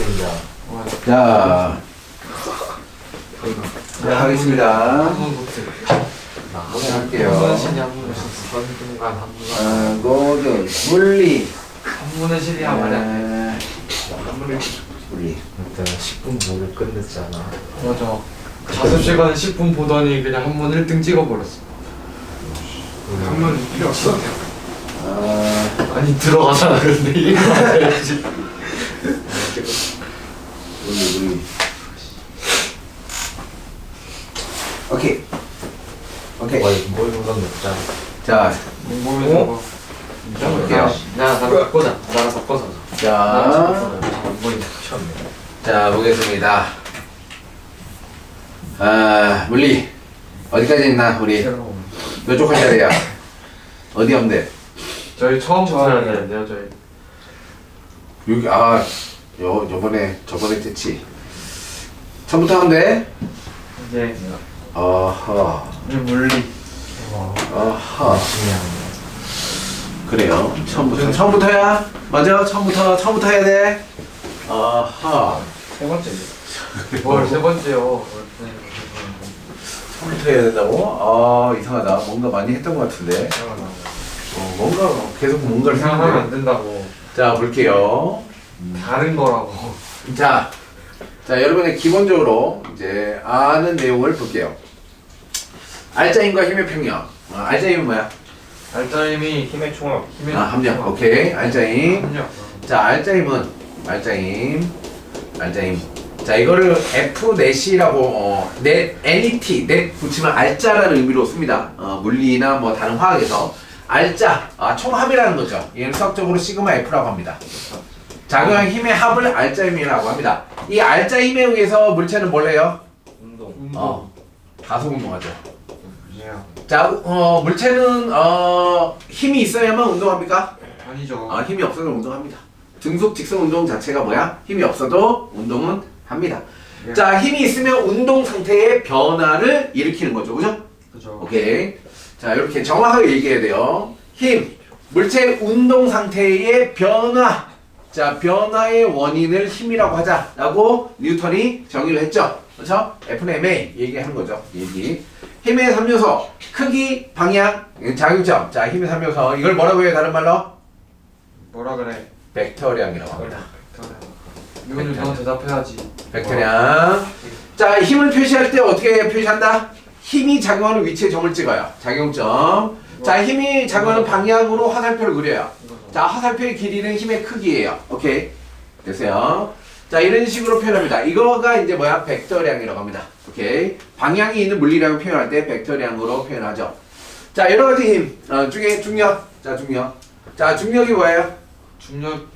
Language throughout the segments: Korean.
있습니다. 자, 하겠습니다. 할게요. 모든 물리. 한문의 실이야 말이야. 물리. 일단 10분 보고 끝냈잖아. 맞아. 자습 시간에 10분 보더니 그냥 한문 1등 찍어버렸어. 한문 필요 없어. 아니 들어가잖아. 근데 이거 맞아야지. 물리. 오케이. 뭘 먹었는지. 자, 몸에서 볼게요. 나랑 바꿔자. 나랑 바꿔서. 자, 안 보인다. 자, 보겠습니다. 물리. 어디까지 있나, 우리? 몇 쪽 할 차례야? 어디 하면 돼? 저희 처음부터 해야 되는데요, 저희. 여기, 저번에 됐지. 처음부터 하면 돼? 이제 어허. 우리 물리. 어허. 그래요. 처음부터야? 맞아? 처음부터 해야 돼? 어허. 세 번째. 뭘세 번째요? 처음부터 해야 된다고? 이상하다. 뭔가 많이 했던 것 같은데. 뭔가 계속 뭔가를 생각하면 생각하면 안 된다고. 자, 볼게요. 다른 거라고. 자, 여러분의 기본적으로 이제 아는 내용을 볼게요. 알짜힘과 힘의 평형. 알짜힘은 뭐야? 알짜힘이 힘의 총합. 힘의 함량. 오케이. 알짜힘. 함량. 자, 알짜힘. 자, 이거를 F 넷이라고 NET 넷 붙이면 알짜라는 의미로 씁니다. 물리나 뭐 다른 화학에서 알짜, 총합이라는 거죠. 얘는 수학적으로 시그마 F라고 합니다. 작용한 힘의 합을 알짜힘이라고 합니다. 이 알짜힘에 의해서 물체는 뭘 해요? 운동. 가속 운동하죠. 그냥 자, 물체는 힘이 있어야만 운동합니까? 아니죠. 힘이 없어도 운동합니다. 등속 직선 운동 자체가 뭐야? 힘이 없어도 운동은 합니다. 네. 자, 힘이 있으면 운동 상태의 변화를 일으키는 거죠. 그죠? 그죠. 오케이. 자, 이렇게 정확하게 얘기해야 돼요. 힘, 물체의 운동 상태의 변화. 자, 변화의 원인을 힘이라고 하자라고 뉴턴이 정의를 했죠. 그렇죠? F는 ma 얘기하는 거죠. 얘기. 힘의 3요소, 크기, 방향, 작용점. 자, 힘의 3요소. 이걸 뭐라고 해요? 다른 말로? 뭐라 그래? 벡터량이라고 합니다. 이거는 너 대답해야지. 벡터량. 자, 힘을 표시할 때 어떻게 표시한다? 힘이 작용하는 위치에 점을 찍어요. 작용점. 자, 힘이 작용하는 방향으로 화살표를 그려요. 자, 화살표의 길이는 힘의 크기예요. 오케이. 됐어요. 자, 이런 식으로 표현합니다. 이거가 이제 뭐야? 벡터량이라고 합니다. 오케이. 방향이 있는 물리량을 표현할 때 벡터량으로 표현하죠. 자, 여러 가지 힘 중에 중력. 자, 중력. 자, 중력이 뭐예요? 중력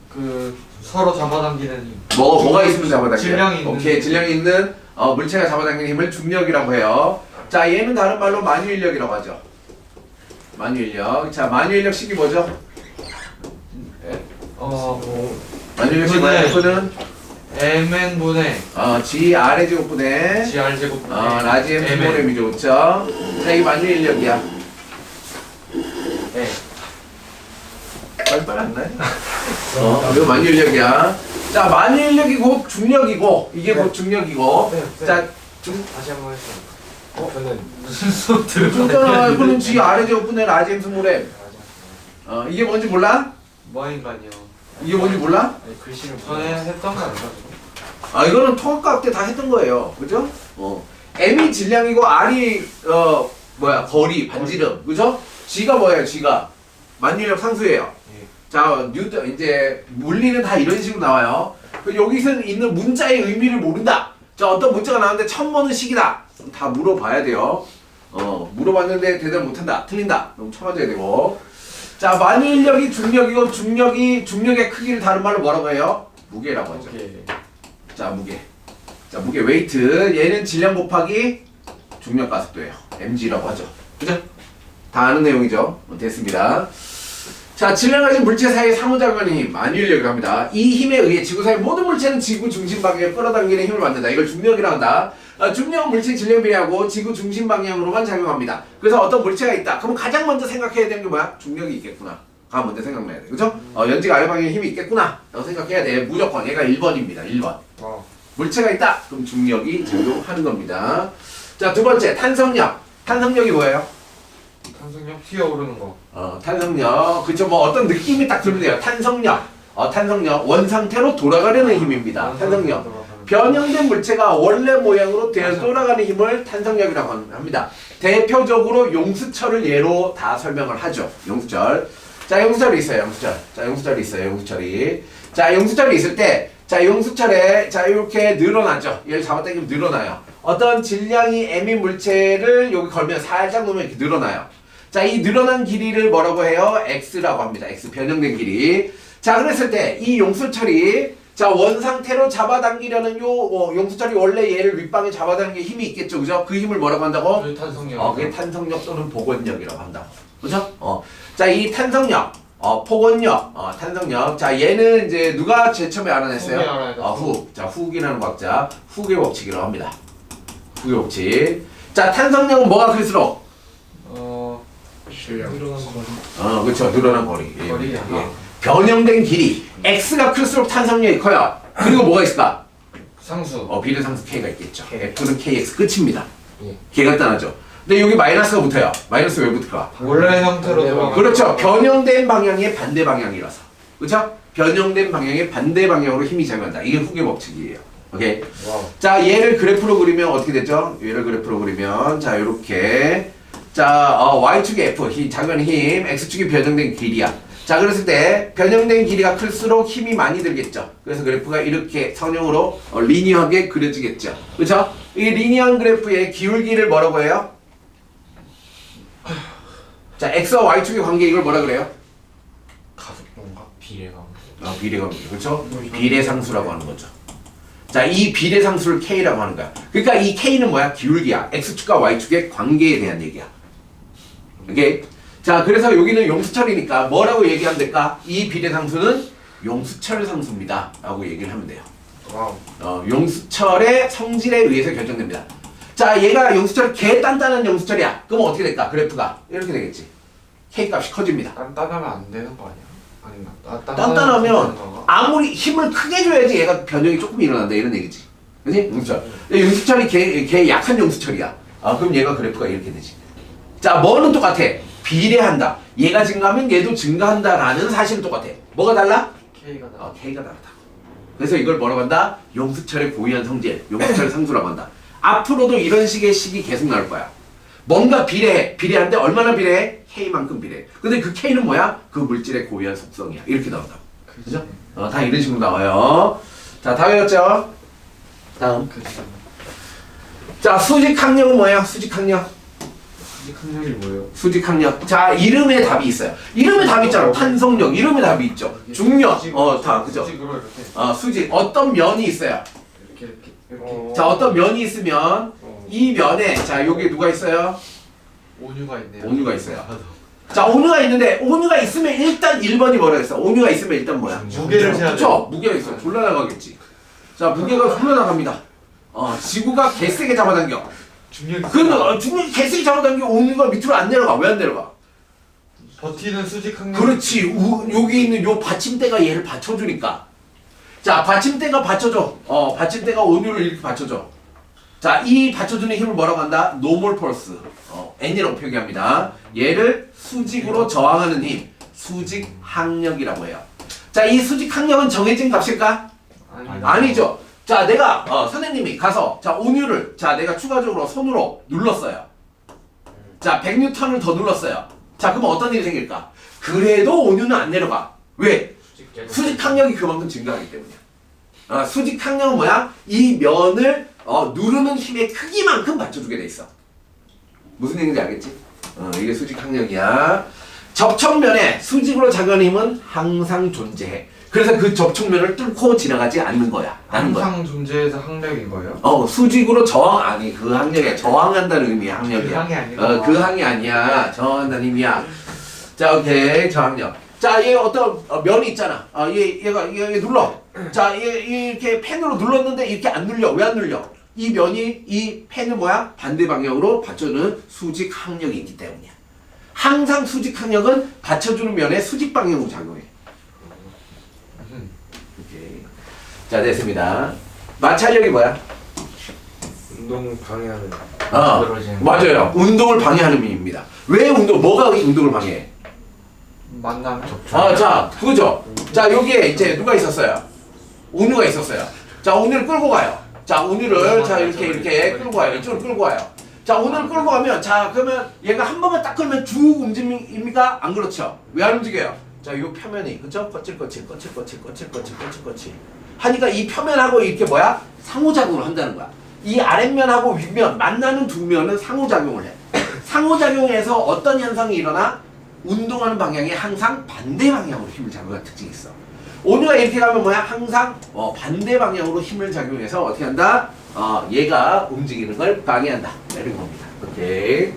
서로 잡아당기는 힘. 뭐가 있으면 잡아당겨요? 질량이 있는. 오케이, 질량이 있는 물체가 잡아당기는 힘을 중력이라고 해요. 자, 얘는 다른 말로 만유인력이라고 하죠. 만유인력. 자, 만유인력 식이 뭐죠? 만유인력 식 뭐야? F는 mn 분의 G R의 제곱분의 gr 제곱 분의 라지 M 분의 M이죠, 그렇죠? 자, 이 만유인력이야. 네. 빨리빨리 안 나요? 이거 만유인력이야. 자, 만유인력이 곧 중력이고 이게 곧 중력이고. 자, 다시 한번 해주세요. 저는 무슨 수업 들은 중잖아. F는 G R의 제곱분의 라지 M 분의 M. 이게 뭔지 몰라? 뭐 인간이요? 이게 뭔지 몰라? 아니 글씨를 전에 했던 거 아닌가? 이거는 통합과학 때 다 했던 거예요. 그죠? M이 질량이고 R이 거리, 반지름. 그죠? G가 뭐예요? G가 만유인력 상수예요. 자, 뉴턴 이제 물리는 다 이런 식으로 나와요. 여기서 있는 문자의 의미를 모른다. 자, 어떤 문자가 나왔는데 처음 보는 식이다. 다 물어봐야 돼요. 물어봤는데 대답 못한다. 틀린다. 그럼 쳐맞아야 되고. 자, 만유인력이 중력이고 중력의 크기를 다른 말로 뭐라고 해요? 무게라고 하죠. 자, 무게. 자, 무게 웨이트. 얘는 질량 곱하기 중력 가속도예요. mg라고 하죠. 그죠? 다 아는 내용이죠. 됐습니다. 자, 질량 가진 물체 사이의 상호작용하는 힘, 만유인력이라고 합니다. 이 힘에 의해 지구사의 모든 물체는 지구 중심 방향에 끌어당기는 힘을 받는다. 이걸 중력이라고 한다. 중력은 물체 질량 비례하고 지구 중심 방향으로만 작용합니다. 그래서 어떤 물체가 있다. 그럼 가장 먼저 생각해야 되는 게 뭐야? 중력이 있겠구나. 가 먼저 생각나야 돼. 그죠? 연지가 아래 방향에 힘이 있겠구나 라고 생각해야 돼. 무조건 얘가 1번입니다. 1번. 물체가 있다. 그럼 중력이 작용하는 겁니다. 자, 두 번째 탄성력. 탄성력이 뭐예요? 탄성력 튀어오르는 거. 탄성력. 그쵸? 뭐 어떤 느낌이 딱 들면 돼요. 탄성력. 탄성력. 원상태로 돌아가려는 힘입니다. 탄성력. 변형된 물체가 원래 모양으로 되돌아가는 힘을 탄성력이라고 합니다. 대표적으로 용수철을 예로 다 설명을 하죠. 용수철. 자, 용수철이 있어요. 용수철. 자, 용수철이 있어요. 용수철이. 자, 용수철이 있을 때, 자, 용수철에, 자, 이렇게 늘어나죠. 얘를 잡아당기면 늘어나요. 어떤 질량이 m인 물체를 여기 걸면 살짝 놓으면 이렇게 늘어나요. 자, 이 늘어난 길이를 뭐라고 해요? x라고 합니다. x, 변형된 길이. 자, 그랬을 때, 이 용수철이, 자, 원상태로 잡아당기려는 용수철이 원래 얘를 윗방에 잡아당기는 힘이 있겠죠. 그죠? 그 힘을 뭐라고 한다고? 탄성력. 그게 탄성력 또는 복원력이라고 한다고. 그죠? 자, 이 탄성력, 폭원력, 탄성력. 자, 얘는 이제 누가 제일 처음에 알아냈어요? 훅이 알아냈다. 훅. 자, 훅이라는 과학자. 훅의 법칙이라고 합니다. 훅의 법칙. 자, 탄성력은 뭐가 클수록? 늘어난 거리. 그렇죠. 늘어난 거리. 예, 거리. 예. 변형된 길이. x가 클수록 탄성력이 커요. 그리고 뭐가 있을까? 상수. 비례상수 k가 있겠죠. f는 kx 끝입니다. 예. 개간단하죠. 근데 여기 마이너스가 붙어요. 마이너스 왜 붙을까? 원래 형태로 돌아가. 그렇죠. 변형된 방향의 반대 방향이라서. 그렇죠? 변형된 방향의 반대 방향으로 힘이 작용한다. 이게 훅의 법칙이에요. 오케이. 와우. 자, 얘를 그래프로 그리면 어떻게 되죠? 얘를 그래프로 그리면 자, 요렇게. 자, y축의 f, 작용하는 힘, x축이 변형된 길이야. 자, 그랬을 때 변형된 길이가 클수록 힘이 많이 들겠죠. 그래서 그래프가 이렇게 선형으로 리니어하게 그려지겠죠. 그렇죠? 이 리니어한 그래프의 기울기를 뭐라고 해요? 자, x와 y축의 관계 이걸 뭐라 그래요? 가속도인가? 비례가. 비례관계. 그렇죠? 비례상수라고 하는 거죠. 자, 이 비례상수를 k라고 하는 거야. 그러니까 이 k는 뭐야? 기울기야. x축과 y축의 관계에 대한 얘기야. 오케이? 자, 그래서 여기는 용수철이니까 뭐라고 얘기하면 될까? 이 비례상수는 용수철 상수입니다 라고 얘기를 하면 돼요. 와우. 용수철의 성질에 의해서 결정됩니다. 자, 얘가 용수철 개 단단한 용수철이야. 그럼 어떻게 될까? 그래프가 이렇게 되겠지. k 값이 커집니다. 단단하면 안 되는 거 아니야? 아닌가? 단단하면 아무리 힘을 크게 줘야지 얘가 변형이 조금 일어난다 이런 얘기지. 그지? 용수철. 용수철이 개 약한 용수철이야. 그럼 얘가 그래프가 이렇게 되지. 자, 뭐는 똑같아? 비례한다. 얘가 증가하면 얘도 증가한다라는 사실은 똑같아. 뭐가 달라? K가 나. k가 다르다. 그래서 이걸 뭐라고 한다? 용수철의 고유한 성질, 용수철 상수라고 한다. 앞으로도 이런 식의 식이 계속 나올 거야. 뭔가 비례해. 비례하는데 얼마나 비례해? k만큼 비례해. 근데 그 k는 뭐야? 그 물질의 고유한 속성이야. 이렇게 나온다고. 그죠? 다 이런 식으로 나와요. 자, 다 외웠죠? 다음. 자, 수직항력은 뭐예요? 수직항력. 수직항력이 뭐예요? 수직항력. 자, 이름에 답이 있어요. 이름에 답이 있잖아. 탄성력. 이름에 답이 있죠. 중력. 다 그죠? 수직으로 이렇게. 수직. 어떤 면이 있어요. 이렇게. 자, 어떤 면이 있으면 이 면에 자, 여기 누가 있어요? 온유가 있네요. 온유가 있어요. 자, 온유가 있는데 온유가 있으면 일단 1번이 뭐라 했어? 온유가 있으면 일단 뭐야? 무게를 세야 돼. 그쵸? 무게가 있어. 졸라 나가겠지. 자, 무게가 졸라 나갑니다. 지구가 개세게 잡아당겨. 중력이. 그러면 중력이 개세게 잡아당겨 온유가 밑으로 안 내려가. 왜 안 내려가? 버티는 수직항력. 그렇지. 여기 있는 요 받침대가 얘를 받쳐주니까. 자, 받침대가 받쳐줘. 받침대가 온유를 이렇게 받쳐줘. 자, 이 받쳐주는 힘을 뭐라고 한다? 노멀 폴스. N이라고 표기합니다. 얘를 수직으로 저항하는 힘. 수직항력이라고 해요. 자, 이 수직항력은 정해진 값일까? 아니죠. 자, 내가 선생님이 가서 자, 온유를 자, 내가 추가적으로 손으로 눌렀어요. 자, 100N을 더 눌렀어요. 자, 그럼 어떤 일이 생길까? 그래도 온유는 안 내려가. 왜? 수직항력이 그만큼 증가하기 때문이야. 수직항력은 뭐야? 이 면을 누르는 힘의 크기만큼 받쳐주게 돼 있어. 무슨 얘기인지 알겠지? 이게 수직항력이야. 접촉면에 수직으로 작용하는 힘은 항상 존재해. 그래서 그 접촉면을 뚫고 지나가지 않는 거야. 항상 존재해서 항력인 거예요? 수직으로 저항 아니 그 항력이야. 저항한다는 의미야. 항력이야. 그 항이 아니고. 그 항이 아니야. 저항한다는 의미야. 자, 오케이. 저항력. 자, 얘 어떤 면이 있잖아. 얘가 눌러. 자, 얘 이렇게 펜으로 눌렀는데 이렇게 안 눌려. 왜 안 눌려? 이 면이 이 펜을 뭐야? 반대 방향으로 받쳐주는 수직 항력이 있기 때문이야. 항상 수직 항력은 받쳐주는 면에 수직 방향으로 작용해. 오케이. 자, 됐습니다. 마찰력이 뭐야? 운동 방해하는. 떨어지는 맞아요. 운동을 방해하는 힘입니다. 왜 뭐가 운동을 방해해? 만남 접촉. 아, 자, 그거죠. 자, 여기에 이제 누가 있었어요? 온유가 있었어요. 자, 온유를 끌고 가요. 자, 온유를 자 이렇게 끌고 가요. 이쪽으로 끌고 가요. 자, 온유를 끌고 가면 자, 그러면 얘가 한 번만 딱 끌면 쭉 움직입니까? 안 그렇죠. 왜 안 움직여요? 자, 요 표면이 그죠? 거칠 하니까 이 표면하고 이렇게 뭐야? 상호작용을 한다는 거야. 이 아랫면하고 윗면 만나는 두 면은 상호작용을 해. 상호작용에서 어떤 현상이 일어나? 운동하는 방향이 항상 반대 방향으로 힘을 작용하는 특징이 있어. 온유가 이렇게 가면 뭐야? 항상 반대 방향으로 힘을 작용해서 어떻게 한다? 얘가 움직이는 걸 방해한다. 이런 겁니다. 오케이.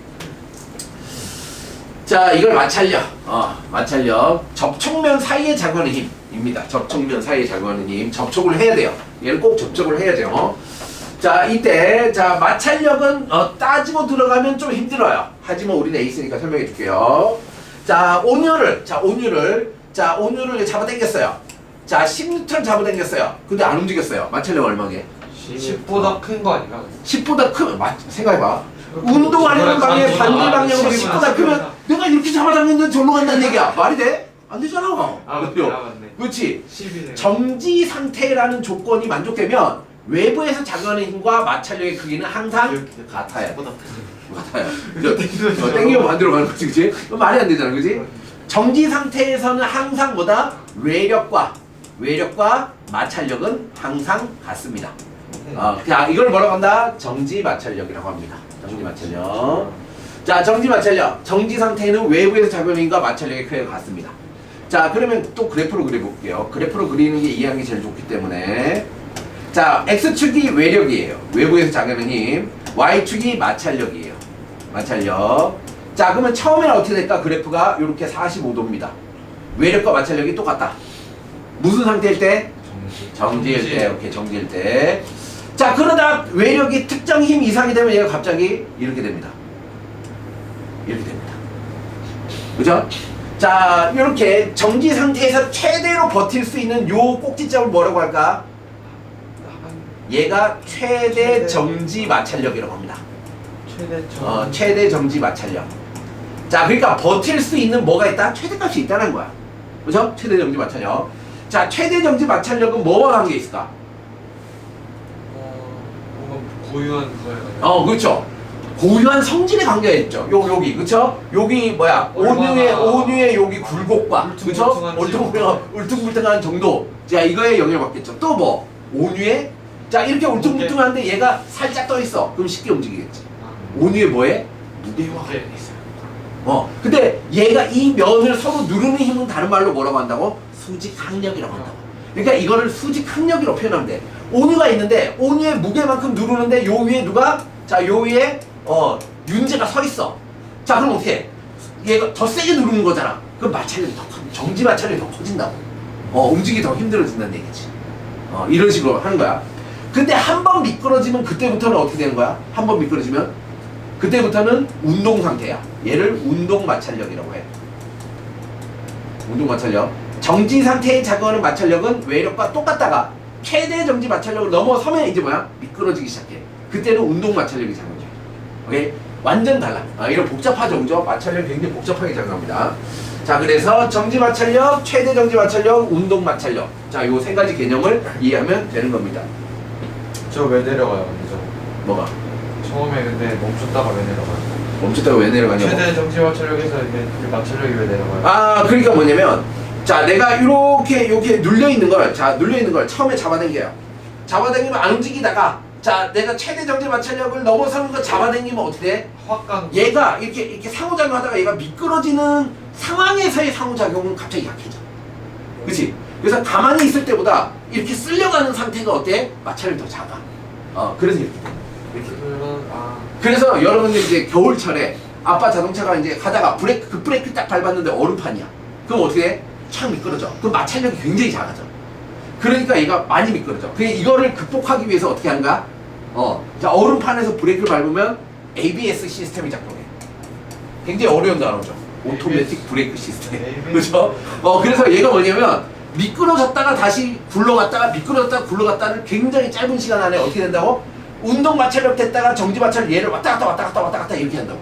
자, 이걸 마찰력. 마찰력. 접촉면 사이에 작용하는 힘입니다. 접촉면 사이에 작용하는 힘. 접촉을 해야 돼요. 얘를 꼭 접촉을 해야죠. 자, 이때 자 마찰력은 따지고 들어가면 좀 힘들어요. 하지만 우리는 에이스니까 설명해 줄게요. 자, 온유를 잡아당겼어요. 자, 10N 잡아당겼어요. 근데 안 움직였어요. 마찰력 얼마게? 10보다 큰 거 아닌가? 10보다 크면 생각해봐. 운동하는 방향 반대 방향으로 10보다 크면 내가 이렇게 잡아당겼는데 절로 간다는 얘기야. 말이 돼? 안 되잖아. 맞네. 그렇지. 10이네. 정지 상태라는 조건이 만족되면 외부에서 작용하는 힘과 마찰력의 크기는 항상 같아요. 땡기면 반대로 가는 거지, 그치? 말이 안 되잖아, 그치? 정지 상태에서는 항상 뭐다? 외력과 마찰력은 항상 같습니다. 자, 이걸 뭐라고 한다? 정지 마찰력이라고 합니다. 정지 마찰력. 자, 정지 마찰력. 정지 상태에는 외부에서 작용하는 힘과 마찰력의 크기가 같습니다. 자, 그러면 또 그래프로 그려볼게요. 그래프로 그리는 게 이해하기 제일 좋기 때문에. 자, X축이 외력이에요. 외부에서 작용하는 힘. Y축이 마찰력이에요. 마찰력. 자, 그러면 처음에는 어떻게 될까? 그래프가 이렇게 45도입니다. 외력과 마찰력이 똑같다. 무슨 상태일 때? 정지일 때. 오케이, 정지일 때. 자, 그러다 외력이 특정 힘 이상이 되면 얘가 갑자기 이렇게 됩니다. 이렇게 됩니다. 그죠? 자, 이렇게 정지 상태에서 최대로 버틸 수 있는 요 꼭지점을 뭐라고 할까? 얘가 최대 정지 마찰력이라고 합니다. 최대 정지 마찰력. 자, 그러니까 버틸 수 있는 뭐가 있다? 최대값이 있다는 거야. 그죠? 최대 정지 마찰력. 자, 최대 정지 마찰력은 뭐와 관계 있을까? 뭔가 고유한 거예요. 그렇죠. 고유한 성질에 관계가 있죠. 여기, 그쵸? 여기 뭐야? 온유의 여기 굴곡과, 그쵸? 울퉁불퉁한 정도. 자, 이거에 영향을 받겠죠. 또 뭐? 온유의 자, 이렇게 울퉁불퉁한데 얘가 살짝 떠 있어. 그럼 쉽게 움직이겠지. 온유의 뭐에? 무게와 관계가 있어요. 근데 얘가 이 면을 서로 누르는 힘은 다른 말로 뭐라고 한다고? 수직 항력이라고 한다고. 그러니까 이거를 수직 항력이라고 표현하면 돼. 온유가 있는데 온유의 무게만큼 누르는데 요 위에 누가? 자, 요 위에 윤재가 서 있어. 자, 그럼 어떻게 해? 얘가 더 세게 누르는 거잖아. 그럼 마찰력이 더 커. 정지 마찰력이 더 커진다고. 움직이기 더 힘들어진다는 얘기지. 이런 식으로 하는 거야. 근데 한 번 미끄러지면 그때부터는 어떻게 되는 거야? 한 번 미끄러지면 그때부터는 운동 상태야. 얘를 운동 마찰력이라고 해. 운동 마찰력. 정지 상태에 작용하는 마찰력은 외력과 똑같다가 최대 정지 마찰력을 넘어서면 이제 뭐야? 미끄러지기 시작해. 그때는 운동 마찰력이 작용해. 오케이? 완전 달라. 이런 복잡하죠, 그죠? 마찰력 굉장히 복잡하게 작용합니다. 자, 그래서 정지 마찰력, 최대 정지 마찰력, 운동 마찰력. 자, 요 세 가지 개념을 이해하면 되는 겁니다. 저 왜 내려가요, 근데 뭐가? 처음에 근데 멈췄다가 왜 내려가요? 멈췄다가 왜 내려가냐고? 최대 정지 마찰력에서 이게 마찰력이 왜 내려가요? 그러니까 뭐냐면, 자, 내가 이렇게 눌려 있는 걸 처음에 잡아당겨요. 잡아당기면 안 움직이다가, 자, 내가 최대 정지 마찰력을 넘어서는 거 잡아당기면 어떻게 돼? 확 가는 얘가 이렇게 상호작용하다가 얘가 미끄러지는 상황에서의 상호작용은 갑자기 약해져. 그치? 그래서 가만히 있을 때보다 이렇게 쓸려가는 상태가 어때? 마찰력이 더 작아. 그래서 이렇게 돼. 이렇게. 그래서 여러분들 이제 겨울철에 아빠 자동차가 이제 가다가 브레이크 딱 밟았는데 얼음판이야. 그럼 어떻게 해? 촥 미끄러져. 그럼 마찰력이 굉장히 작아져. 그러니까 얘가 많이 미끄러져. 그래, 이거를 극복하기 위해서 어떻게 하는가? 자, 얼음판에서 브레이크를 밟으면 ABS 시스템이 작동해. 굉장히 어려운 단어죠. 오토매틱 브레이크 시스템. ABS. 그죠? 그래서 얘가 뭐냐면 미끄러졌다가 다시 굴러갔다가 미끄러졌다가 굴러갔다를 굉장히 짧은 시간 안에 어떻게 된다고? 운동 마찰력 됐다가 정지 마찰 얘를 왔다 갔다 이렇게 한다고.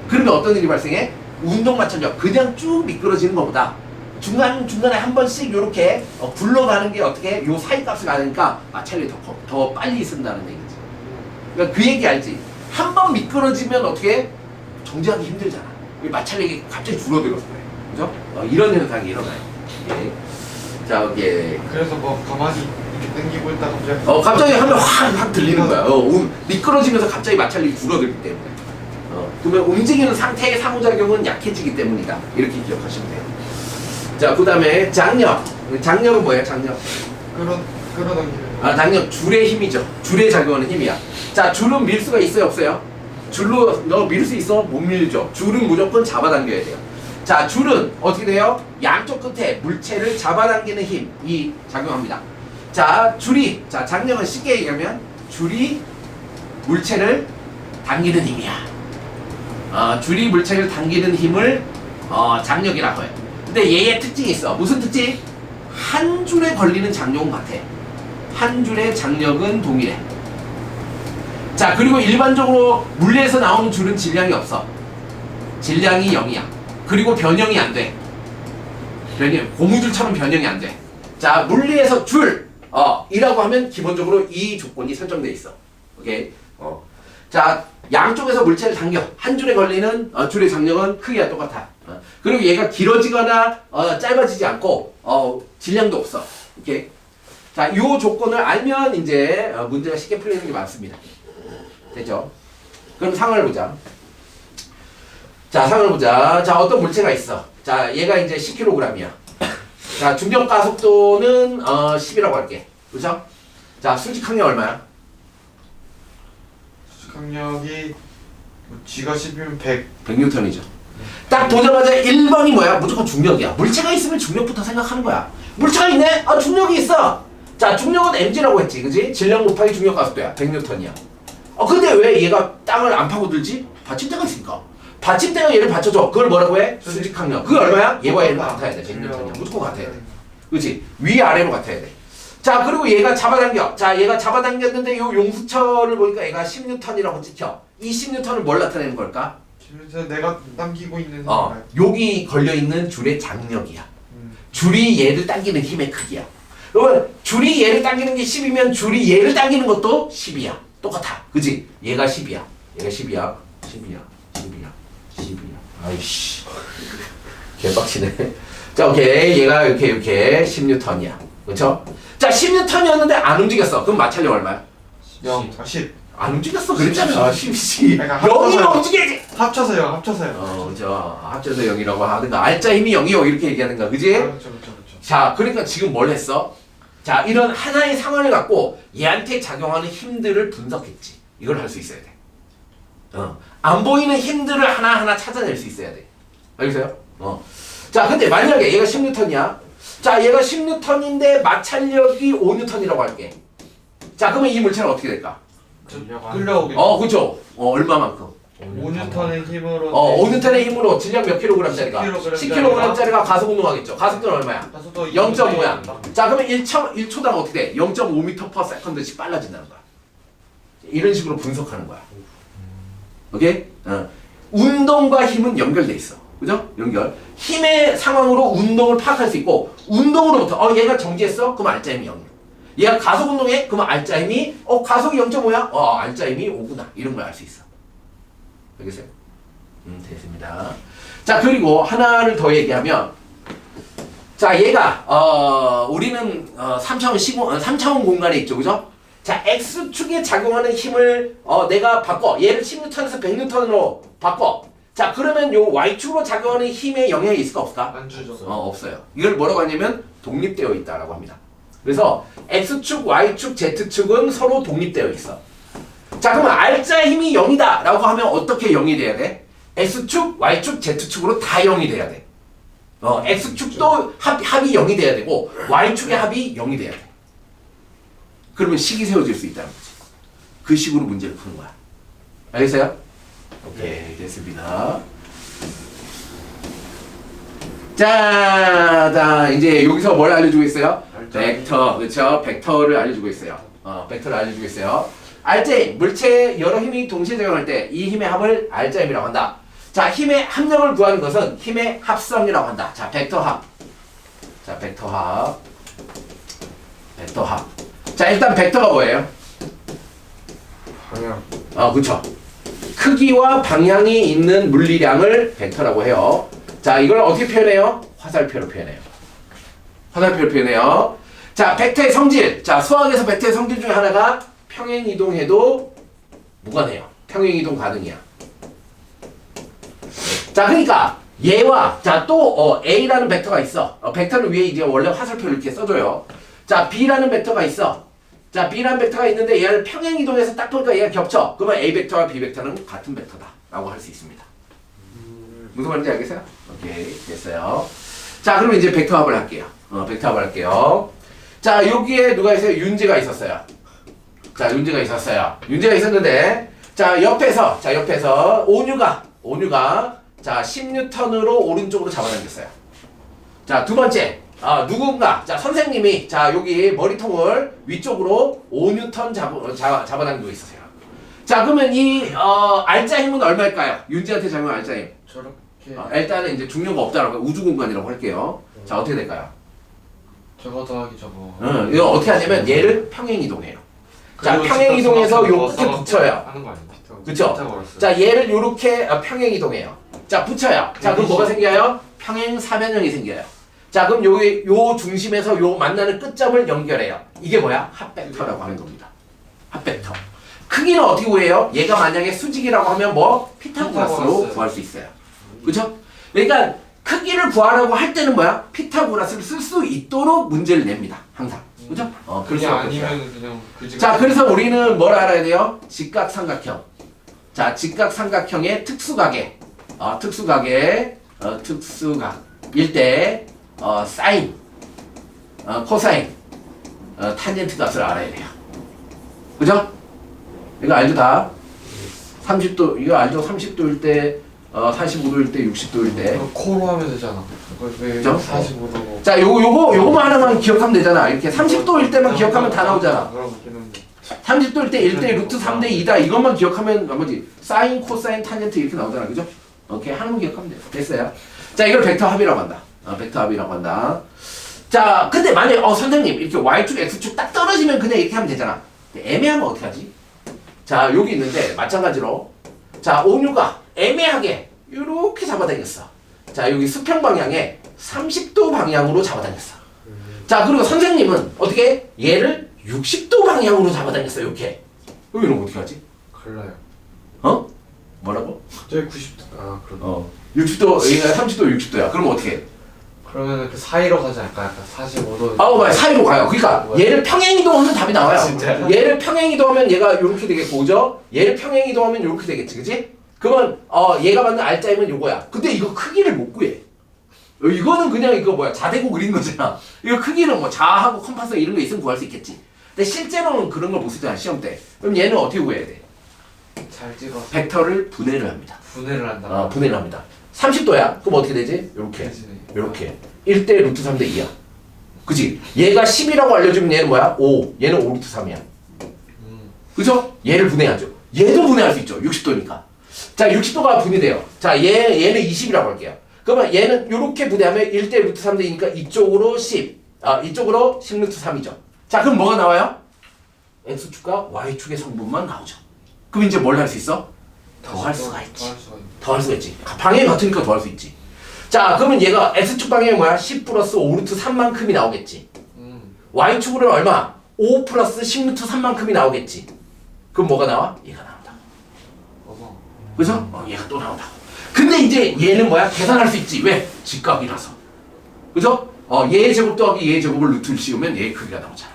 그러면 어떤 일이 발생해? 운동 마찰력 그냥 쭉 미끄러지는 것보다 중간에 한 번씩 요렇게 굴러가는 게 어떻게 요 사이 값을 가니까 마찰력이 더 빨리 쓴다는 얘기지. 그러니까 그 얘기 알지? 한 번 미끄러지면 어떻게 정지하기 힘들잖아. 마찰력이 갑자기 줄어들어서 그래. 그죠? 이런 현상이 일어나요. 예. 자, 오케이. 그래서 뭐 가만히 이렇게 당기고 있다 갑자기 갑자기 하면 확 들리는 거야. 미끄러지면서 갑자기 마찰력이 줄어들기 때문에. 그러면 움직이는 상태의 상호작용은 약해지기 때문이다. 이렇게 기억하시면 돼요. 자, 그 다음에 장력. 장력은 뭐예요? 장력. 끌어당기는 장력 줄의 힘이죠. 줄에 작용하는 힘이야. 자, 줄은 밀 수가 있어요, 없어요? 줄로 너 밀 수 있어? 못 밀죠. 줄은 무조건 잡아당겨야 돼요. 자, 줄은 어떻게 돼요? 양쪽 끝에 물체를 잡아당기는 힘이 작용합니다. 자, 자, 장력은 쉽게 얘기하면 줄이 물체를 당기는 힘이야. 줄이 물체를 당기는 힘을 장력이라고 해요. 근데 얘의 특징이 있어. 무슨 특징? 한 줄에 걸리는 장력은 같아. 한 줄의 장력은 동일해. 자, 그리고 일반적으로 물리에서 나오는 줄은 질량이 없어. 질량이 0이야. 그리고 변형이 안 돼. 고무줄처럼 변형이 안 돼. 자, 물리에서 이라고 하면 기본적으로 이 조건이 설정돼 있어. 오케이? 자, 양쪽에서 물체를 당겨. 한 줄에 걸리는 줄의 장력은 크기가 똑같아. 그리고 얘가 길어지거나 짧아지지 않고 질량도 없어. 오케이? 자, 요 조건을 알면 이제 문제가 쉽게 풀리는 게 많습니다. 됐죠? 그럼 상황을 보자. 자, 상황을 보자. 자, 어떤 물체가 있어. 자, 얘가 이제 10kg이야. 자, 중력 가속도는 10이라고 할게. 그죠? 자, 수직 항력 얼마야? 강력이 G가 10이면 100N이죠. 딱 보자마자 1번이 뭐야? 무조건 중력이야. 물체가 있으면 중력부터 생각하는 거야. 물체가 있네? 중력이 있어. 자, 중력은 mg라고 했지, 그지? 질량 곱하기 중력 가속도야. 100N이야. 근데 왜 얘가 땅을 안 파고들지? 받침대가 있으니까. 받침대가 얘를 받쳐줘. 그걸 뭐라고 해? 수직 항력. 그게 얼마야? 얘와 얘는 같아야 돼. 100N이야. 무조건 같아야 돼. 그치? 위아래로 같아야 돼. 자, 그리고 얘가 잡아당겨. 자, 얘가 잡아당겼는데 요 용수철을 보니까 얘가 10N이라고 찍혀. 이 10N을 뭘 나타내는 걸까? 그래서 내가 당기고 있는 여기 걸려있는 줄의 장력이야. 줄이 얘를 당기는 힘의 크기야. 그러면 줄이 얘를 당기는 게 10이면 줄이 얘를 당기는 것도 10이야. 똑같아. 그지? 얘가 10이야. 얘가 10이야. 10이야. 아이씨. 개빡치네. 자, 오케이. 얘가 이렇게 10N이야. 그쵸? 자, 10N이었는데 안 움직였어. 그럼 마찰력 얼마야? 10 안 움직였어. 그랬잖아. 10. 그러니까 0이면 움직여야지. 합쳐서요. 그죠. 합쳐서 0이라고 하든가. 알짜 힘이 0이요. 이렇게 얘기하는가. 그지? 그렇죠. 자, 그러니까 지금 뭘 했어? 자, 이런 하나의 상황을 갖고 얘한테 작용하는 힘들을 분석했지. 이걸 할 수 있어야 돼. 안 보이는 힘들을 하나하나 찾아낼 수 있어야 돼. 알겠어요? 자, 근데 만약에 얘가 10N이야. 자, 얘가 10N인데 마찰력이 5N이라고 할게. 자, 그러면 이 물체는 어떻게 될까? 끌려오게. 그죠? 얼마만큼? 5N의 힘으로 5N의 힘으로 질량 몇 킬로그램짜리가? 10kg 10kg짜리가 가속 운동하겠죠. 가속도는 얼마야? 가속도 0.5야. 자, 그러면 1초당 어떻게 돼? 0.5m/s씩 빨라진다는 거야. 이런 식으로 분석하는 거야. 오케이? 운동과 힘은 연결돼 있어. 그죠? 연결. 힘의 상황으로 운동을 파악할 수 있고, 운동으로부터 얘가 정지했어? 그럼 알짜 힘이 0이야. 얘가 가속 운동해? 그럼 알짜 힘이 가속이 0.5야? 알짜 힘이 5구나. 이런 걸 알 수 있어. 알겠어요? 됐습니다. 자, 그리고 하나를 더 얘기하면, 자, 얘가 우리는 3차원 공간에 있죠, 그죠? 자, X축에 작용하는 힘을 내가 바꿔. 얘를 10N에서 100N으로 바꿔. 자, 그러면 요 Y축으로 작용하는 힘에 영향이 있을까 없을까? 안 주죠. 없어요. 이걸 뭐라고 하냐면 독립되어 있다라고 합니다. 그래서 X축, Y축, Z축은 서로 독립되어 있어. 자, 그러면 알짜 힘이 0이다 라고 하면 어떻게 0이 돼야 돼? X축, Y축, Z축으로 다 0이 돼야 돼. X축도 합이 0이 돼야 되고 Y축의 합이 0이 돼야 돼. 그러면 식이 세워질 수 있다는 거지. 그 식으로 문제를 푸는 거야. 알겠어요? 오케이, 됐습니다. 자, 이제 여기서 뭘 알려주고 있어요? 알짜임. 벡터, 그렇죠? 벡터를 알려주고 있어요. 벡터를 알려주고 있어요. 알짜임, 물체의 여러 힘이 동시에 작용할 때 이 힘의 합을 알짜임이라고 한다. 자, 힘의 합력을 구하는 것은 힘의 합성이라고 한다. 자, 벡터 합. 자, 벡터 합. 벡터 합. 자, 일단 벡터가 뭐예요? 방향. 그쵸. 크기와 방향이 있는 물리량을 벡터라고 해요. 자, 이걸 어떻게 표현해요? 화살표로 표현해요. 화살표로 표현해요. 자, 벡터의 성질. 자, 수학에서 벡터의 성질 중에 하나가 평행이동해도 무관해요. 평행이동 가능이야. 자, 그러니까 얘와 자, 또 A라는 벡터가 있어. 벡터는 위에 이제 원래 화살표를 이렇게 써줘요. 자, B라는 벡터가 있어. 자, B라는 벡터가 있는데 얘를 평행이동해서 딱 보니까 얘가 겹쳐. 그러면 A 벡터와 B 벡터는 같은 벡터다 라고 할 수 있습니다. 무슨 말인지 알겠어요? 오케이, 됐어요. 자, 그러면 이제 벡터 합을 할게요. 벡터 합을 할게요. 자, 여기에 누가 있어요? 윤재가 있었어요. 자, 윤재가 있었어요. 윤재가 있었는데 자, 옆에서 온유가 자, 10N으로 오른쪽으로 잡아당겼어요. 자, 두 번째 누군가 자, 선생님이 자, 여기 머리통을 위쪽으로 5N 잡아당기고 있었어요. 자, 그러면 이 알짜 힘은 얼마일까요? 윤재한테 작용한 알짜 힘. 저렇게. 일단은 이제 중요가 없다라고 우주 공간이라고 할게요. 자, 어떻게 될까요? 저거 더하기 저거. 이거 어떻게 하냐면 얘를 평행 이동해요. 자, 그리고 평행 이동해서 직각 요 끝에 써서 붙여요. 하는 거 아니야? 그쵸? 피타고라스. 자, 얘를 요렇게 평행 이동해요. 자, 붙여요. 자, 그럼 뭐가 생겨요? 평행 사변형이 생겨요. 자, 그럼 여기 요 중심에서 요 만나는 끝점을 연결해요. 이게 뭐야? 합벡터라고 하는 겁니다. 합벡터. 크기는 어떻게 구해요? 얘가 만약에 수직이라고 하면 뭐? 피타고라스로 피타고라스. 구할 수 있어요. 그죠? 그러니까 크기를 구하라고 할 때는 뭐야? 피타고라스를 쓸 수 있도록 문제를 냅니다. 항상. 그죠? 그럴 그냥 수밖에 없어요. 아니면 그냥 그지. 자, 그래서 우리는 뭘 알아야 돼요? 직각삼각형. 자, 직각삼각형의 특수각에, 특수각일 때, 사인, 코사인, 탄젠트 값을 알아야 돼요. 그죠? 이거 알죠, 다? 30도, 이거 알죠? 30도일 때, 45도일 때, 60도일 때. 그거 코로 하면 되잖아. 그걸 왜 그죠? 45도고? 자, 요거만 하나만 기억하면 되잖아. 이렇게 30도일 때만 기억하면 다 나오잖아. 그럼 웃기는데. 30도일 때 1대 루트 3대 2다 이것만 기억하면 나머지 사인, 코사인, 탄젠트 이렇게 나오잖아. 그죠? 오케이, 하나만 기억하면 돼요. 됐어요. 자, 이걸 벡터 합이라고 한다. 벡터 합이라고 한다. 자, 근데 만약에 선생님 이렇게 y축, x축 딱 떨어지면 그냥 이렇게 하면 되잖아. 근데 애매하면 어떻게 하지? 자, 여기 있는데 마찬가지로 자, 온유가 애매하게 이렇게 잡아당겼어. 자, 여기 수평 방향에 30도 방향으로 잡아당겼어. 자, 그리고 선생님은 어떻게 얘를 60도 방향으로 잡아당겼어. 이렇게. 그럼 이런 거 어떻게 하지? 갈라요. 뭐라고? 저기 90도. 아, 그럼. 60도, 얘가 30도, 60도야. 그럼 어떻게 해? 그러면 그 사이로 가지 않을까? 약간 45도. 맞아. 사이로 가요. 그러니까 얘를 평행 이동하면 답이 나와요. 진짜요? 얘를 평행 이동하면 얘가 이렇게 되겠고, 그죠? 얘를 평행 이동하면 이렇게 되겠지, 그지? 그러면 얘가 받는 알짜임은 요거야. 근데 이거 크기를 못 구해. 이거는 그냥 이거 뭐야 자대고 그린 거잖아. 이거 크기는 뭐 자하고 컴파스 이런 거 있으면 구할 수 있겠지. 근데 실제로는 그런 걸 못 쓰잖아 시험 때. 그럼 얘는 어떻게 구해야 돼? 잘 찍어서 벡터를 분해를 합니다. 분해를 한다. 분해를 합니다. 30도야. 그럼 어떻게 되지? 요렇게. 요렇게. 1대 루트 3대 2야. 그치? 얘가 10이라고 알려주면 얘는 뭐야? 5. 얘는 5 루트 3이야. 그죠? 얘를 분해하죠. 얘도 분해할 수 있죠. 60도니까. 자, 60도가 분해돼요. 자, 얘는 20이라고 할게요. 그러면 얘는 이렇게 분해하면 1대 루트 3대 2니까 이쪽으로 10. 이쪽으로 10 루트 3이죠. 자, 그럼 뭐가 나와요? X축과 Y축의 성분만 나오죠. 그럼 이제 뭘 할 수 있어? 더 할 수가 있지. 더 할 수가 있지. 방향이 같으니까 더 할 수 있지. 자, 그러면 얘가 X축 방향이 뭐야? 10 플러스 5 루트 3만큼이 나오겠지. Y축으로는 얼마? 5 플러스 10 루트 3만큼이 나오겠지. 그럼 뭐가 나와? 얘가 나온다. 그죠? 얘가 또 나온다. 근데 이제 얘는 뭐야? 계산할 수 있지. 왜? 직각이라서. 그죠? 얘의 제곱 더하기 얘의 제곱을 루트를 씌우면 얘의 크기가 나오잖아.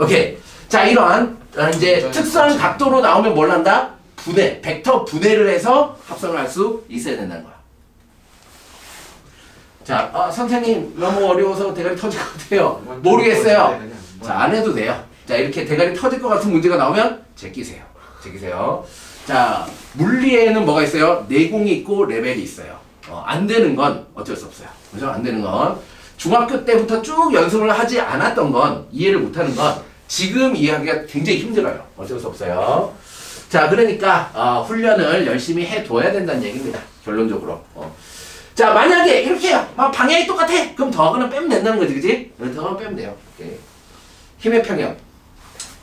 오케이. 자, 이러한 이제 특수한 각도로 나오면 뭘 한다? 분해, 벡터 분해를 해서 합성을 할 수 있어야 된다는 거야. 자, 선생님 너무 어려워서 대가리 터질 것 같아요. 모르겠어요. 자, 안 해도 돼요. 자, 이렇게 대가리 터질 것 같은 문제가 나오면 제끼세요. 자, 물리에는 뭐가 있어요? 내공이 있고 레벨이 있어요. 안 되는 건 어쩔 수 없어요. 그죠? 안 되는 건 중학교 때부터 쭉 연습을 하지 않았던 건 이해를 못하는 건 지금 이해하기가 굉장히 힘들어요. 어쩔 수 없어요. 자, 그러니까 훈련을 열심히 해둬야 된다는 얘기입니다. 결론적으로. 자, 만약에 이렇게 해요. 막 방향이 똑같아. 그럼 더하거나 빼면 된다는 거지, 그지? 더하거나 빼면 돼요. 오케이. 힘의 평형.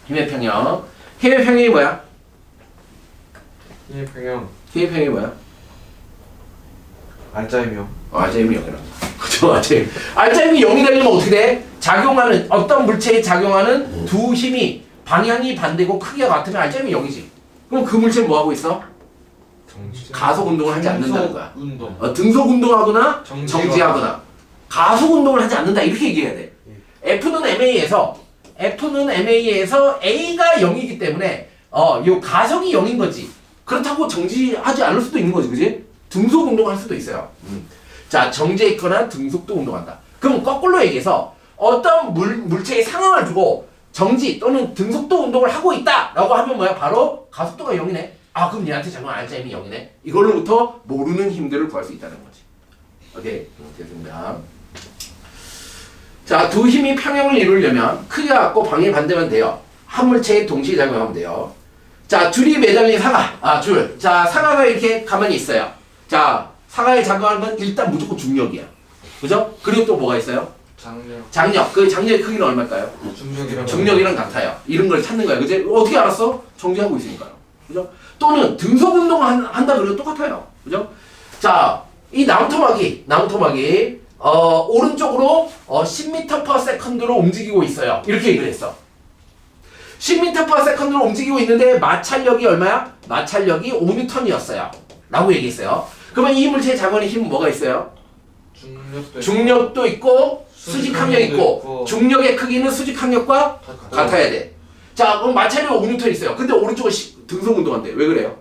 힘의 평형. 힘의 평형이 뭐야? 힘의 평형. 힘의 평형이 뭐야? 알짜임이요. 알짜임이 0이라고. 그죠? 알짜임이 0이 되려면 어떻게 돼? 작용하는, 어떤 물체에 작용하는 두 힘이 방향이 반대고 크기가 같으면 알짜임이 0이지. 그럼 그 물체는 뭐 하고 있어? 가속 운동을 하지 않는다는 거야. 운동. 등속 운동하거나 정지하거나. 정지하거나 가속 운동을 하지 않는다 이렇게 얘기해야 돼. F는 MA에서 A가 0이기 때문에 요 가속이 0인 거지. 그렇다고 정지하지 않을 수도 있는 거지, 그지? 등속 운동을 할 수도 있어요. 자, 정지했거나 등속도 운동한다. 그럼 거꾸로 얘기해서 어떤 물체의 상황을 두고 정지 또는 등속도 운동을 하고 있다라고 하면 뭐야? 바로 가속도가 0이네. 아, 그럼 얘한테 작용한 알짜임이 0이네. 이걸로부터 모르는 힘들을 구할 수 있다는 거지. 오케이, 됐습니다. 자, 두 힘이 평형을 이루려면 크기가 같고 방향이 반대면 돼요. 한 물체에 동시에 작용하면 돼요. 자, 줄이 매달린 사과. 줄. 자, 사과가 이렇게 가만히 있어요. 자, 사과에 작용하는 건 일단 무조건 중력이야. 그죠? 그리고 또 뭐가 있어요? 장력. 그 장력의 크기는 얼마일까요? 중력이랑 같아요. 이런 걸 찾는 거야. 그지? 어떻게 알았어? 정지하고 있으니까요. 그죠? 또는 등속 운동을 한다 그래도 똑같아요. 그죠? 자, 이 나무토막이 오른쪽으로 10m/s로 움직이고 있어요. 이렇게 얘기를 했어. 10m/s로 움직이고 있는데 마찰력이 얼마야? 마찰력이 5N이었어요. 라고 얘기했어요. 그러면 이 물체의 작용하는 힘은 뭐가 있어요? 중력도 있고 수직항력이 있고 중력의 크기는 수직항력과 같아야 돼. 자, 그럼 마찰력이 5N 있어요. 근데 오른쪽은 등속 운동한대. 왜 그래요?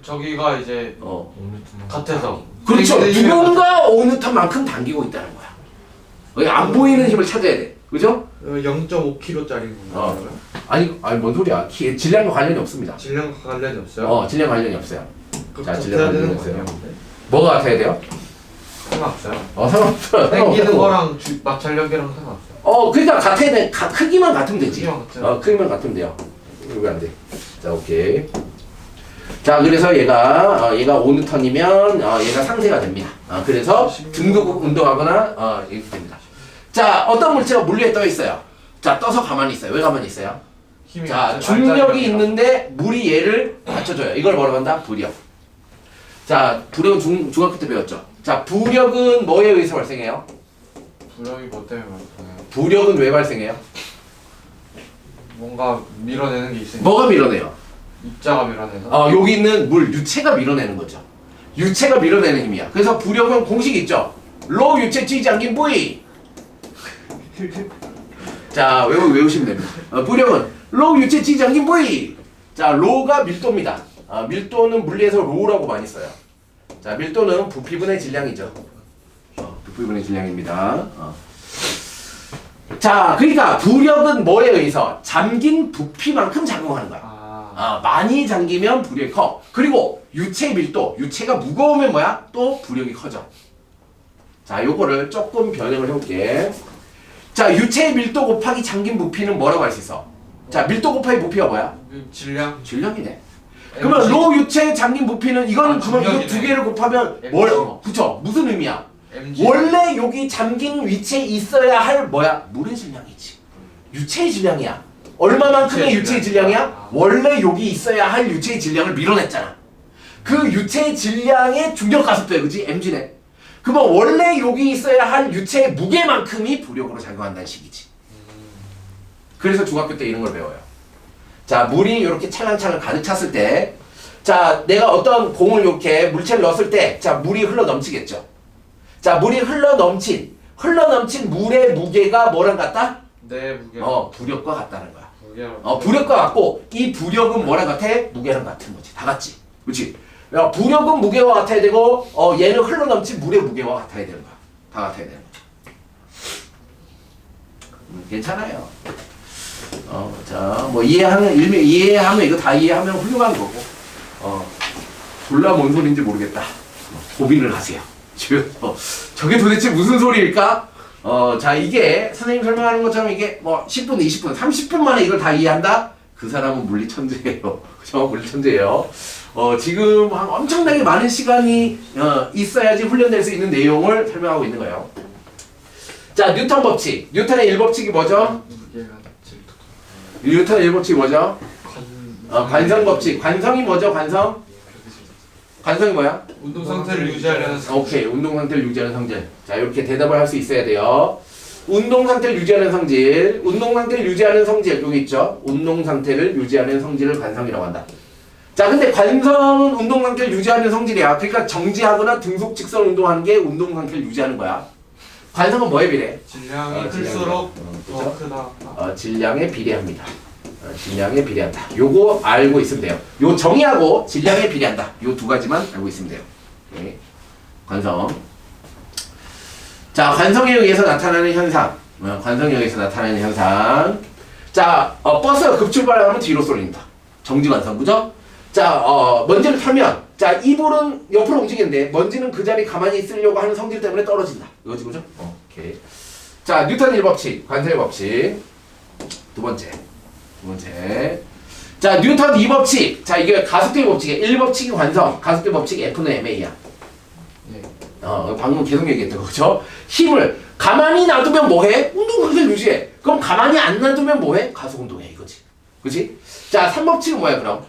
저기가 이제 같아서. 그렇죠. 누군가 5N만큼 당기고 있다는 거야. 여기 안 보이는 힘을 찾아야 돼. 그죠? 0.5kg짜리 아니 뭔 소리야. 질량과 관련이 없습니다. 질량과 관련이 없어요? 질량 관련이 없어요. 자, 질량 같아야 관련이 되는 거 없어요. 아니에요? 뭐가 같아야 돼요? 상관없어요. 상관없어요. 당기는 거랑 마찰력이랑 상관없어요. 그러니까 같아야 돼. 크기만 같으면 되지. 크기만 같으면 돼요. 왜 안 돼? 자, 오케이. 자, 그래서 얘가 5N이면 얘가 상쇄가 됩니다. 그래서 등속 운동하거나 이렇게 됩니다. 자, 어떤 물체가 물 위에 떠 있어요. 자, 떠서 가만히 있어요. 왜 가만히 있어요? 자, 중력이 있는데 물이 얘를 받쳐줘요. 이걸 뭐라고 한다? 부력. 자, 부력은 중학교 때 배웠죠. 자, 부력은 뭐에 의해서 발생해요? 부력이 뭐 때문에 발생해요? 부력은 왜 발생해요? 뭔가 밀어내는 게 있으니까. 뭐가 밀어내요? 입자가 밀어내서? 여기 있는 물, 유체가 밀어내는 거죠. 유체가 밀어내는 힘이야. 그래서 부력은 공식이 있죠. 로 유체 찌지 않긴 V. 자, 외우시면 됩니다. 부력은 로 유체 찌지 않긴 V. 자, 로가 밀도입니다. 밀도는 물리에서 로라고 많이 써요. 자, 밀도는 부피분의 질량이죠. 부피분의 질량입니다. 자, 그러니까 부력은 뭐에 의해서? 잠긴 부피만큼 작용하는 거야. 많이 잠기면 부력이 커. 그리고 유체 밀도, 유체가 무거우면 뭐야? 또 부력이 커져. 자, 요거를 조금 변형을 해볼게. 자, 유체의 밀도 곱하기 잠긴 부피는 뭐라고 할 수 있어? 자, 밀도 곱하기 부피가 뭐야? 질량이네. 그러면 로 유체 잠긴 부피는 이거는 그러면 이거 두 개를 곱하면 그쵸? 무슨 의미야? MG. 원래 여기 잠긴 위치에 있어야 할 뭐야? 물의 질량이지. 유체의 질량이야. 얼마만큼의 유체의 질량이야? 원래 여기 있어야 할 유체의 질량을 밀어냈잖아. 그 유체의 질량의 중력 가속도야, 그지? mg네. 그러면 원래 여기 있어야 할 유체의 무게만큼이 부력으로 작용한다는 식이지. 그래서 중학교 때 이런 걸 배워요. 자, 물이 이렇게 찰랑찰랑 가득 찼을 때, 자, 내가 어떤 공을 이렇게 물체를 넣었을 때, 자, 물이 흘러 넘치겠죠. 자, 물이 흘러 넘친 물의 무게가 뭐랑 같다? 네, 무게. 부력과 같다는 거야. 무게랑. 부력과 같고, 이 부력은 뭐랑 같아? 무게랑 같은 거지. 다 같지. 그렇지? 야, 부력은 무게와 같아야 되고, 얘는 흘러 넘친 물의 무게와 같아야 되는 거야. 다 같아야 되는 거지. 괜찮아요. 자, 뭐 이해하면 이거 다 이해하면 훌륭한 거고, 졸라 뭔 소리인지 모르겠다. 고민을 하세요. 저게 도대체 무슨 소리일까? 자, 이게 선생님 설명하는 것처럼 이게 뭐 10분, 20분, 30분 만에 이걸 다 이해한다? 그 사람은 물리 천재예요. 그죠? 물리 천재예요. 지금 엄청나게 많은 시간이 있어야지 훈련될 수 있는 내용을 설명하고 있는 거예요. 자, 뉴턴 법칙. 뉴턴의 1법칙이 뭐죠? 뉴턴의 1법칙이 뭐죠? 관성 법칙. 관성이 뭐죠? 관성? 관성이 뭐야? 운동 상태를 유지하려는 오케이. 운동 상태를 유지하는 성질. 자, 이렇게 대답을 할 수 있어야 돼요. 운동 상태를 유지하는 성질. 운동 상태를 유지하는 성질. 여기 있죠? 운동 상태를 유지하는 성질을 관성이라고 한다. 자, 근데 관성은 운동 상태를 유지하는 성질이야. 그러니까 정지하거나 등속 직선 운동하는 게 운동 상태를 유지하는 거야. 관성은 뭐에 비례? 질량이 클수록 더 크다. 질량에 비례합니다. 질량에 비례한다. 요거 알고 있으면 돼요. 요 정의하고 질량에 비례한다. 요 두 가지만 알고 있으면 돼요. 네. 관성. 자, 관성에 의해서 나타나는 현상. 관성에 의해서 나타나는 현상. 자, 버스가 급출발하면 뒤로 쏠린다. 정지관성, 그죠? 자, 먼지를 타면, 자, 이불은 옆으로 움직이는데, 먼지는 그 자리 가만히 있으려고 하는 성질 때문에 떨어진다. 이거지, 그죠? 오케이. 자, 뉴턴 1법칙, 관성의 법칙. 두 번째. 자, 뉴턴 2법칙. 자, 이게 가속도의 법칙이야. 1법칙이 관성, 가속도의 법칙 F는 ma야. 방금 계속 얘기했던 거죠. 힘을 가만히 놔두면 뭐해? 운동 상태를 유지해. 그럼 가만히 안 놔두면 뭐해? 가속 운동해, 이거지. 그치? 자, 3법칙은 뭐야, 그럼?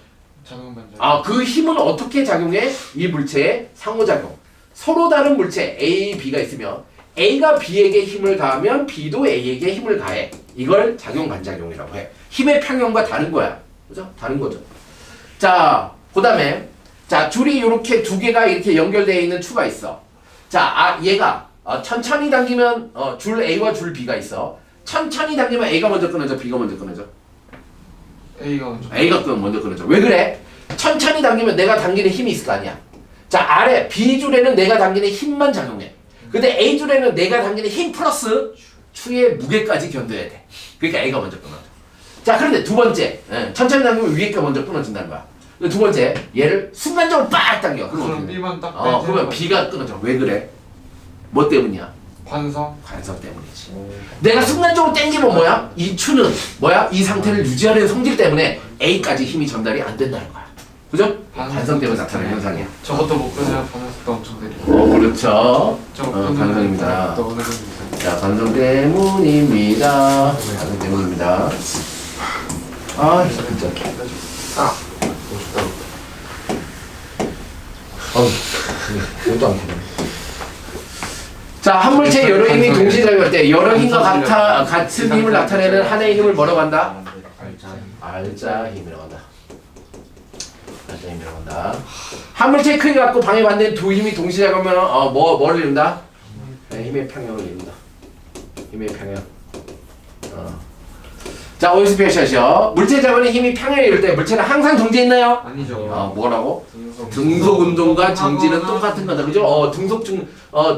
작용 반작. 그 힘은 어떻게 작용해? 이 물체의 상호작용. 서로 다른 물체 A, B가 있으면 A가 B에게 힘을 가하면 B도 A에게 힘을 가해. 이걸 작용 반작용이라고 해. 힘의 평형과 다른 거야. 그죠? 다른 거죠. 자, 그 다음에 자, 줄이 이렇게 두 개가 이렇게 연결되어 있는 추가 있어. 자, 얘가 천천히 당기면 줄 A와 줄 B가 있어. 천천히 당기면 A가 먼저 끊어져, B가 먼저 끊어져. A가 먼저 끊어져. 왜 그래? 천천히 당기면 내가 당기는 힘이 있을 거 아니야. 자, 아래 B줄에는 내가 당기는 힘만 작용해. 근데 A줄에는 내가 당기는 힘 플러스 추의 무게까지 견뎌야 돼. 그러니까 A가 먼저 끊어져. 자, 그런데 두 번째, 천천히 당기면 위에가 먼저 끊어진다는 거야. 두 번째, 얘를 순간적으로 빡 당겨. 그럼 B만 딱 그러면 B가 끊어져. 왜 그래? 뭐 때문이야? 관성 때문이지. 내가 순간적으로 당기면 뭐야? 이 추는 뭐야? 이 상태를 유지하는 성질 때문에 A까지 힘이 전달이 안 된다는 거야. 그죠? 관성 때문에 나타나는 현상이야. 저것도 못 끊으면 반응속도 엄청 느려. 그렇죠. 저거 관성입니다. 또 어느 정도. 자, 관성 때문입니다. 관성 때문입니다. 진짜. 옷도 안 되네. 자, 한 물체의 여러 힘이 동시에 작용할 때 여러 힘과 같은 힘을 나타내는 하나의 힘을 뭐라고 한다? 알자 힘이라고 한다. 알자 힘이라고 한다. 한 물체의 크기가 같고 방해받는 두 힘이 동시에 작용하면 뭐를 이룬다? 힘의 평형을 이룬다. 힘의 평형. 자, 어디서 표시하셔? 물체 잡아는 힘이 평형을 이룰 때 물체는 항상 정지해 있나요? 아니죠. 뭐라고? 등속 운동과 정지는 똑같은 거다. 그죠?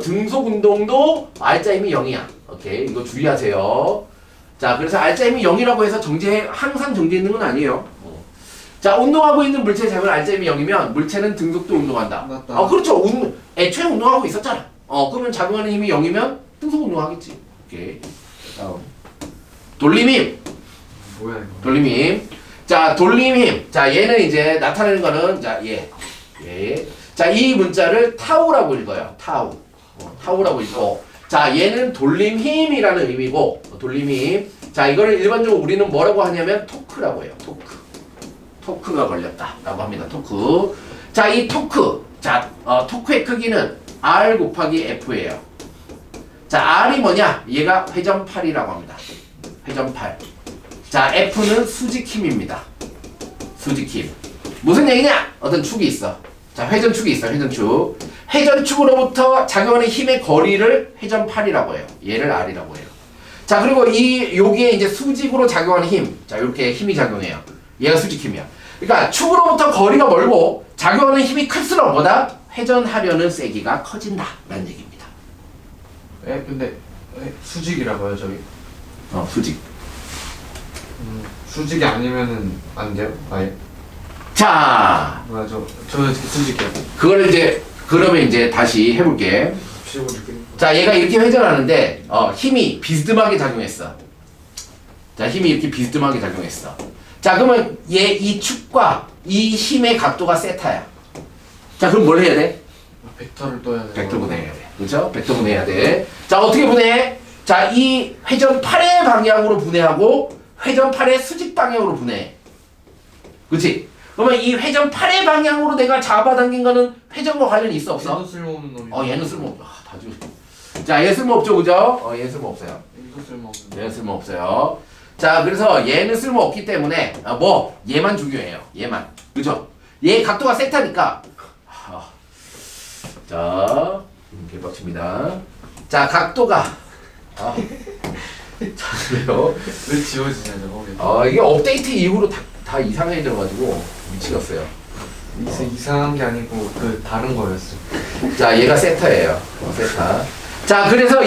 등속 운동도 알자 힘이 0이야. 오케이. 이거 주의하세요. 자, 그래서 알자 힘이 0이라고 해서 항상 정지해 있는 건 아니에요. 자, 운동하고 있는 물체의 잡은 알자 힘이 0이면 물체는 등속도 운동한다. 맞다. 그렇죠. 애초에 운동하고 있었잖아. 그러면 작용하는 힘이 0이면 등속 운동하겠지. 오케이. 다음. 돌림힘. 뭐야 이거? 돌림힘. 자, 돌림힘. 자, 얘는 이제 나타내는 거는 자, 얘. 자, 이 문자를 타우라고 읽어요. 타우라고 읽고. 자, 얘는 돌림힘이라는 의미고, 돌림힘. 자, 이거를 일반적으로 우리는 뭐라고 하냐면 토크라고 해요. 토크가 걸렸다라고 합니다. 토크. 자, 이 토크. 자, 토크의 크기는 R 곱하기 F예요. 자, R이 뭐냐? 얘가 회전팔이라고 합니다. 회전팔. 자, F는 수직힘입니다. 수직힘. 무슨 얘기냐? 어떤 축이 있어. 자, 회전축이 있어. 회전축. 회전축으로부터 작용하는 힘의 거리를 회전팔이라고 해요. 얘를 R이라고 해요. 자, 그리고 여기에 이제 수직으로 작용하는 힘. 자, 이렇게 힘이 작용해요. 얘가 수직힘이야. 그러니까 축으로부터 거리가 멀고 작용하는 힘이 클수록 뭐다? 회전하려는 세기가 커진다. 라는 얘기입니다. 근데 수직이라고요, 저기? 수직. 수직이 아니면은 안 돼요? 아예? 자, 뭐야, 저 수직이요. 그걸 이제 그러면 이제 다시 해볼게. 자, 얘가 이렇게 회전하는데 힘이 비스듬하게 작용했어. 자, 힘이 이렇게 비스듬하게 작용했어. 자, 그러면 얘 이 축과 이 힘의 각도가 세타야. 자, 그럼 뭘 해야 돼? 벡터를 떠야 돼. 벡터 분해해야 돼. 그렇죠? 벡터 분해해야 돼. 자, 어떻게 분해해? 자, 이 회전 8의 방향으로 분해하고 회전 8의 수직 방향으로 분해해. 그렇지? 그러면 이 회전 8의 방향으로 내가 잡아당긴 거는 회전과 관련이 있어 없어? 얘도 쓸모없는 놈이. 얘는 쓸모없어. 다 주. 자, 얘 쓸모없죠, 그죠? 얘 쓸모없어요. 얘도 쓸모없는. 얘는 쓸모없어요. 자, 그래서 얘는 쓸모없기 때문에 얘만 중요해요. 얘만. 그죠? 얘 각도가 세타니까. 자, 개빡칩니다. 자, 각도가. 자, 그래요. 왜 지워지냐 저거. 이게 업데이트 이후로 다 이상해져가지고 미치겠어요. 이상한 게 아니고 그 다른 거였어. 자, 얘가 세타예요. 세타. 자, 그래서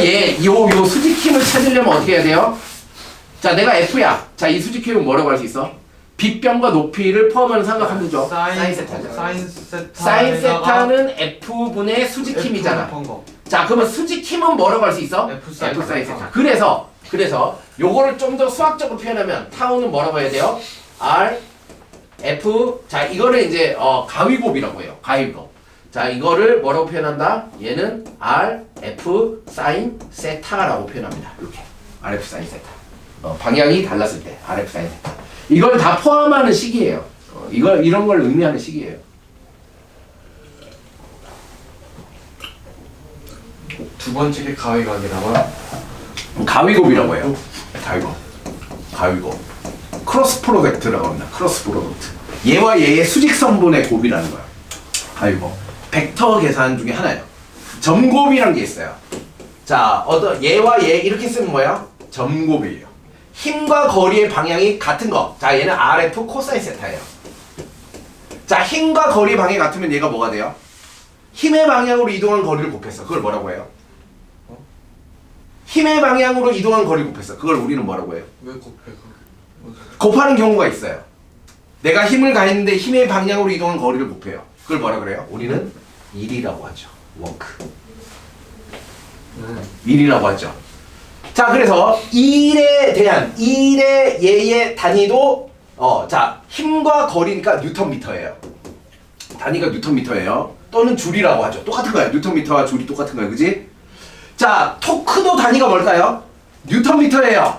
요 수직힘을 찾으려면 어떻게 해야 돼요? 자, 내가 F야. 자, 이 수직힘은 뭐라고 할 수 있어? 빗변과 높이를 포함하는 삼각함수죠. 사인 세타죠. 사인 세타는 F분의 수직힘이잖아. 자, 그러면 수직힘은 뭐라고 할 수 있어? F 사인 세타. 그래서 요거를 좀 더 수학적으로 표현하면 타우는 뭐라고 해야 돼요? R F. 자, 이거를 이제 가위곱이라고 해요. 가위곱. 자, 이거를 뭐라고 표현한다? 얘는 R F 사인 세타라고 표현합니다. 이렇게 R F 사인 세타. 방향이 달랐을 때 R F 사인 세타. 이걸 다 포함하는 식이에요. 이런 걸 의미하는 식이에요. 두 번째 게 가위각이라고요? 가위곱이라고 해요. 가위곱. 크로스 프로덕트라고 합니다. 크로스 프로덕트. 얘와 얘의 수직선분의 곱이라는 거야. 가위곱. 벡터 계산 중에 하나예요. 점곱이란 게 있어요. 자, 얘와 얘 이렇게 쓰는 거야? 점곱이에요. 힘과 거리의 방향이 같은 거. 자, 얘는 RF 코사인 세타예요. 자, 힘과 거리 방향이 같으면 얘가 뭐가 돼요? 힘의 방향으로 이동한 거리를 곱했어. 그걸 뭐라고 해요? 힘의 방향으로 이동한 거리를 곱했어. 그걸 우리는 뭐라고 해요? 왜 곱해? 곱하는 경우가 있어요. 내가 힘을 가했는데 힘의 방향으로 이동한 거리를 곱해요. 그걸 뭐라 그래요? 우리는 일이라고 하죠. 워크. 일이라고 하죠. 자, 그래서 일의 얘의 단위도 자, 힘과 거리니까 뉴턴미터예요. 단위가 뉴턴미터예요. 또는 줄이라고 하죠. 똑같은 거예요. 뉴턴미터와 줄이 똑같은 거예요. 그지? 자, 토크도 단위가 뭘까요? 뉴턴미터예요.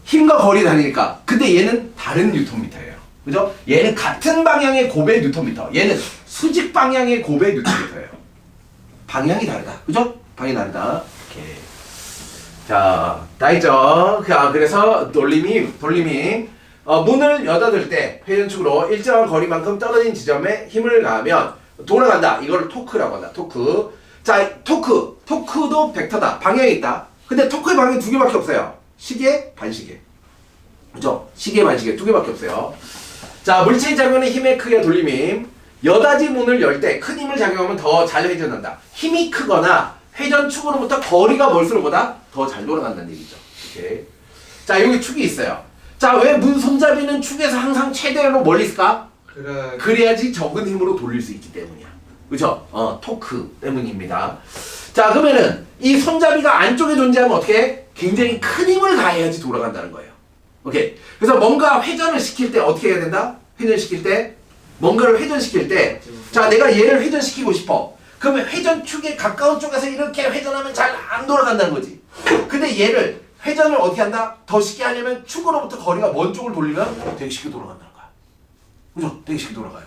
힘과 거리 단위니까. 근데 얘는 다른 뉴턴미터예요. 그죠? 얘는 같은 방향의 곱의 뉴턴미터. 얘는 수직 방향의 곱의 뉴턴미터예요. 방향이 다르다. 그죠? 방향이 다르다. 오케이. 자, 다 있죠? 그래서 돌림이 문을 여닫을 때 회전축으로 일정한 거리만큼 떨어진 지점에 힘을 가하면 돌아간다. 이걸 토크라고 한다. 토크. 자, 토크도 벡터다. 방향이 있다. 근데 토크의 방향이 두 개밖에 없어요. 시계, 반시계. 그죠? 시계, 반시계 두 개밖에 없어요. 자, 물체의 작용은 힘의 크기와 돌림힘. 여닫이 문을 열 때 큰 힘을 작용하면 더 잘 회전한다. 힘이 크거나 회전축으로부터 거리가 멀수록 보다 더 잘 돌아간다는 얘기죠. 오케이. 자, 여기 축이 있어요. 자, 왜 문 손잡이는 축에서 항상 최대로 멀리 있을까? 그래야지 적은 힘으로 돌릴 수 있기 때문이야. 그죠? 토크 때문입니다. 자, 그러면은 이 손잡이가 안쪽에 존재하면 어떻게 해? 굉장히 큰 힘을 가해야지 돌아간다는 거예요. 오케이. 그래서 뭔가 회전을 시킬 때 어떻게 해야 된다? 뭔가를 회전시킬 때, 자, 내가 얘를 회전시키고 싶어. 그러면 회전축에 가까운 쪽에서 이렇게 회전하면 잘 안 돌아간다는 거지. 근데 얘를 회전을 어떻게 한다? 더 쉽게 하려면 축으로부터 거리가 먼 쪽을 돌리면 되게 쉽게 돌아간다는 거야. 그죠? 되게 쉽게 돌아가요.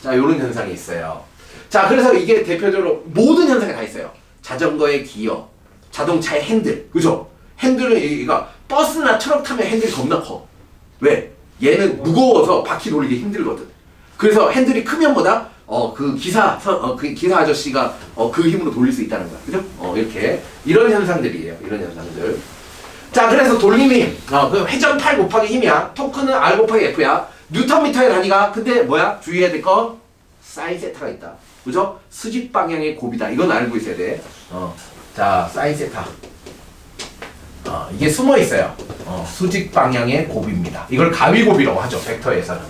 요런 현상이 있어요. 자, 그래서 이게 대표적으로 모든 현상이 다 있어요. 자전거의 기어, 자동차의 핸들, 그죠? 핸들은 얘가 버스나 트럭 타면 핸들이 겁나 커. 왜? 얘는 무거워서 바퀴 돌리기 힘들거든. 그래서 핸들이 크면 뭐다? 그 기사 아저씨가 그 힘으로 돌릴 수 있다는 거야. 그죠? 이렇게. 이런 현상들이에요. 이런 현상들. 자, 그래서 돌림힘. 그 회전 8 곱하기 힘이야. 토크는 R 곱하기 F야. 뉴턴미터의 단위가, 근데 뭐야? 주의해야 될 거? 사인 세타가 있다. 그죠? 수직 방향의 곱이다. 이건 알고 있어야 돼. 자, 사인 세타. 이게 숨어 있어요. 수직 방향의 곱입니다. 이걸 가위곱이라고 하죠. 벡터에서는.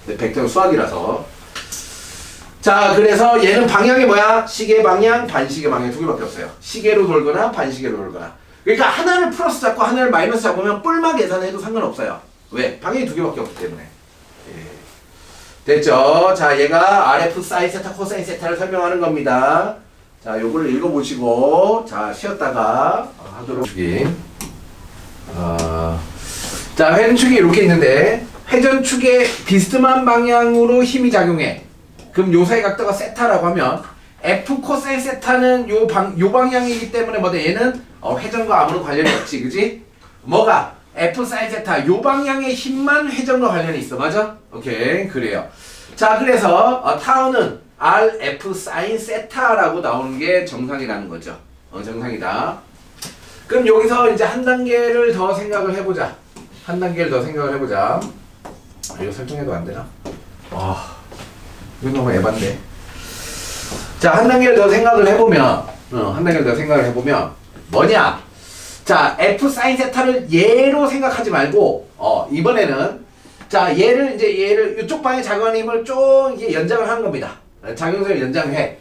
근데 벡터는 수학이라서. 자, 그래서 얘는 방향이 뭐야? 시계 방향, 반시계 방향 두 개밖에 없어요. 시계로 돌거나 반시계로 돌거나. 그러니까 하나를 플러스 잡고 하나를 마이너스 잡으면 뿔마 계산해도 상관없어요. 왜? 방향이 두 개밖에 없기 때문에. 예. 됐죠? 자, 얘가 RF 사인 세타, 코사인 세타를 설명하는 겁니다. 자, 요걸 읽어보시고, 자, 쉬었다가 하도록. 자, 회전축이 이렇게 있는데, 회전축에 비스듬한 방향으로 힘이 작용해. 그럼 요 사이 각도가 세타라고 하면, F 코사인 세타는 요 방향이기 때문에 뭐다? 얘는 회전과 아무런 관련이 없지, 그지? 뭐가? F 사인 세타, 요 방향의 힘만 회전과 관련이 있어, 맞아? 오케이, 그래요. 자, 그래서 타우는 RF 사인 세타라고 나오는 게 정상이라는 거죠. 정상이다. 그럼 여기서 이제 한 단계를 더 생각을 해보자. 한 단계를 더 생각을 해보자. 이거 설정해도 안 되나? 이거 너무 에반데. 자, 한 단계를 더 생각을 해보면, 한 단계를 더 생각을 해보면, 뭐냐? 자, F 사인 세타를 얘로 생각하지 말고, 이번에는, 자, 얘를 이쪽 방에 작용하는 힘을 좀 이게 연장을 하는 겁니다. 작용성을 연장해.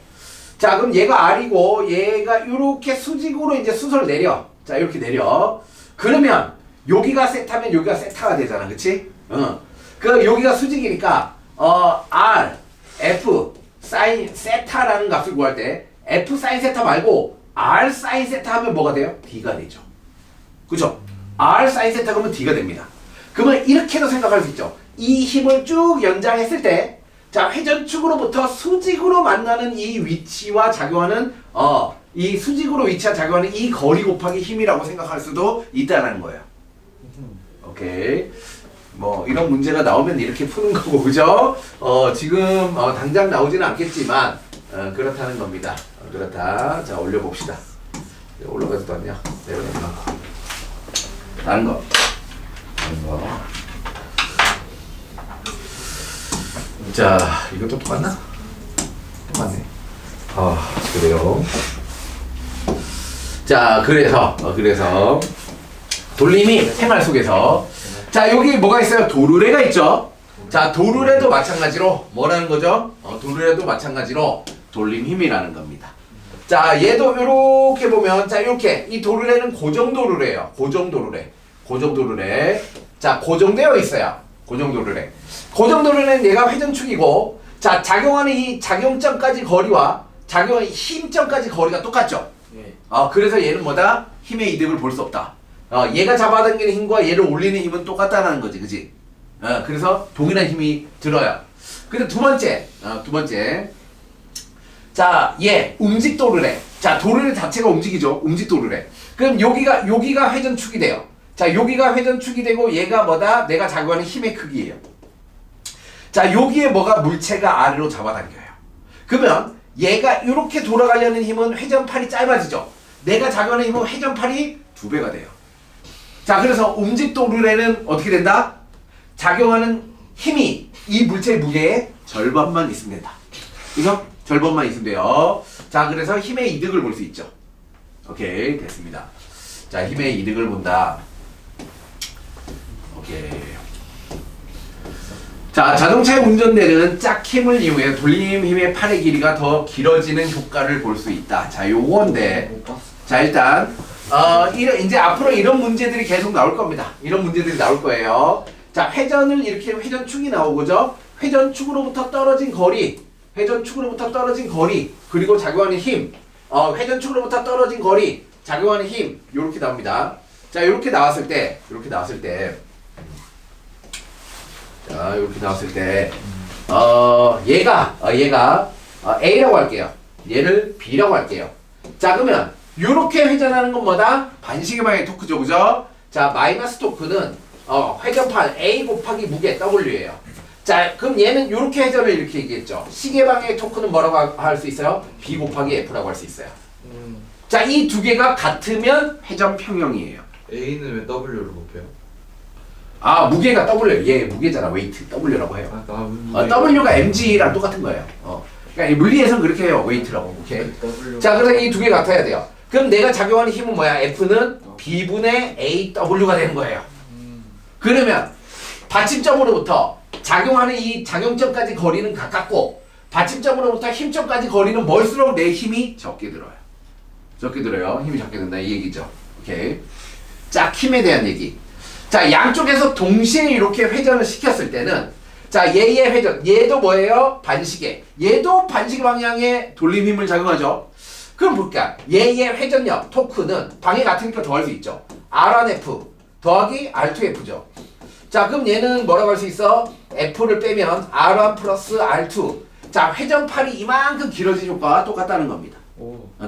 자, 그럼 얘가 R이고, 얘가 이렇게 수직으로 이제 수소를 내려. 자, 이렇게 내려. 그러면, 여기가 세타면 여기가 세타가 되잖아. 그치? 그, 여기가 수직이니까, R, F, 사인 세타라는 값을 구할 때 F 사인 세타 말고 R 사인 세타 하면 뭐가 돼요? D가 되죠. 그죠? R 사인 세타 그러면 D가 됩니다. 그러면 이렇게도 생각할 수 있죠. 이 힘을 쭉 연장했을 때, 자, 회전축으로부터 수직으로 만나는 이 위치와 작용하는, 이 수직으로 위치와 작용하는 이 거리 곱하기 힘이라고 생각할 수도 있다는 거예요. 오케이. 뭐 이런 문제가 나오면 이렇게 푸는 거고, 그죠? 지금 당장 나오지는 않겠지만 그렇다는 겁니다. 그렇다. 자, 올려봅시다. 올라가지도 않냐? 내려가지도 다른 거. 자, 이것도 똑같나? 똑같네. 그래요. 자, 그래서 돌림이 생활 속에서, 자, 여기 뭐가 있어요? 도르래가 있죠? 자, 도르래도 마찬가지로 뭐라는 거죠? 도르래도 마찬가지로 돌림 힘이라는 겁니다. 자, 얘도 이렇게 보면, 자, 이렇게 이 도르래는 고정도르래예요. 고정도르래. 자, 고정되어 있어요. 고정도르래. 고정도르래는 얘가 회전축이고, 자, 작용하는 이 작용점까지 거리와 작용하는 힘점까지 거리가 똑같죠? 네. 그래서 얘는 뭐다? 힘의 이득을 볼 수 없다. 얘가 잡아당기는 힘과 얘를 올리는 힘은 똑같다는 거지, 그지? 그래서 동일한 힘이 들어요. 근데 두 번째. 자, 얘 움직 도르래. 자, 도르래 자체가 움직이죠. 움직 도르래. 그럼 여기가 회전축이 돼요. 자, 여기가 회전축이 되고 얘가 뭐다? 내가 작용하는 힘의 크기예요. 자, 여기에 뭐가 물체가 아래로 잡아당겨요. 그러면 얘가 이렇게 돌아가려는 힘은 회전팔이 짧아지죠. 내가 작용하는 힘은 회전팔이 2배가 돼요. 자, 그래서 움직 도르래는 어떻게 된다? 작용하는 힘이 이 물체의 무게의 절반만 있으면 된다. 그죠? 절반만 있으면 돼요. 자, 그래서 힘의 이득을 볼 수 있죠. 오케이, 됐습니다. 자, 힘의 이득을 본다. 오케이. 자, 자동차의 운전대는 짝힘을 이용해 돌림 힘의 팔의 길이가 더 길어지는 효과를 볼 수 있다. 자, 요건데. 자, 일단 이제 앞으로 이런 문제들이 계속 나올 겁니다. 이런 문제들이 나올 거예요. 자, 회전을 이렇게 회전축이 나오고죠. 회전축으로부터 떨어진 거리, 그리고 작용하는 힘, 회전축으로부터 떨어진 거리, 작용하는 힘, 요렇게 나옵니다. 자, 요렇게 나왔을 때, 자, 이렇게 나왔을 때, 얘가 A라고 할게요. 얘를 B라고 할게요. 자, 그러면 요렇게 회전하는 건 뭐다? 반시계 방향의 토크죠, 그죠? 자, 마이너스 토크는 회전판 A 곱하기 무게 W예요. 자, 그럼 얘는 요렇게 회전을 이렇게 얘기했죠. 시계 방향의 토크는 뭐라고 할 수 있어요? B 곱하기 F라고 할 수 있어요. 자, 이 두 개가 같으면 회전 평형이에요. A는 왜 W로 곱해요? 무게가 W, 얘 무게잖아. 웨이트 W라고 해요. 나 W가 mg랑 똑같은 거예요. 그러니까 물리에서는 그렇게 해요. 웨이트라고. 오케이. 자, 그래서 이 두 개 같아야 돼요. 그럼 내가 작용하는 힘은 뭐야? F는 B분의 AW가 되는 거예요. 그러면 받침점으로부터 작용하는 이 작용점까지 거리는 가깝고, 받침점으로부터 힘점까지 거리는 멀수록 내 힘이 적게 들어요. 적게 들어요. 힘이 적게 든다 이 얘기죠. 오케이. 자, 힘에 대한 얘기. 자, 양쪽에서 동시에 이렇게 회전을 시켰을 때는 자, 얘의 회전. 얘도 뭐예요? 반시계. 얘도 반시계 방향에 돌림 힘을 작용하죠. 그럼 볼까? 얘의 회전력, 토크는 방해 같으니까 더할 수 있죠. R1F 더하기 R2F죠. 자, 그럼 얘는 뭐라고 할 수 있어? F를 빼면 R1 플러스 R2. 자, 회전팔이 이만큼 길어진 효과와 똑같다는 겁니다.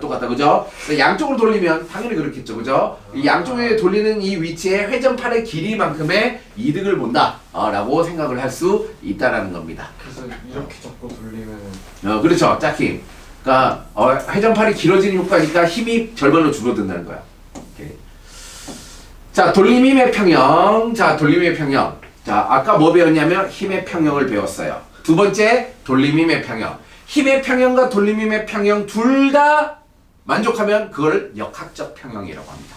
똑같다, 그죠? 양쪽으로 돌리면 당연히 그렇겠죠, 그죠? 이 양쪽에 돌리는 이 위치에 회전팔의 길이만큼의 이득을 본다, 라고 생각을 할 수 있다라는 겁니다. 그래서 이렇게 잡고 돌리면은 그렇죠, 짝힘. 그러니까 회전팔이 길어지는 효과니까 힘이 절반으로 줄어든다는 거야. 오케이. 자, 돌림힘의 평형. 자, 돌림힘의 평형. 자, 아까 뭐 배웠냐면 힘의 평형을 배웠어요. 두 번째, 돌림힘의 평형. 힘의 평형과 돌림힘의 평형 둘 다 만족하면 그걸 역학적 평형이라고 합니다.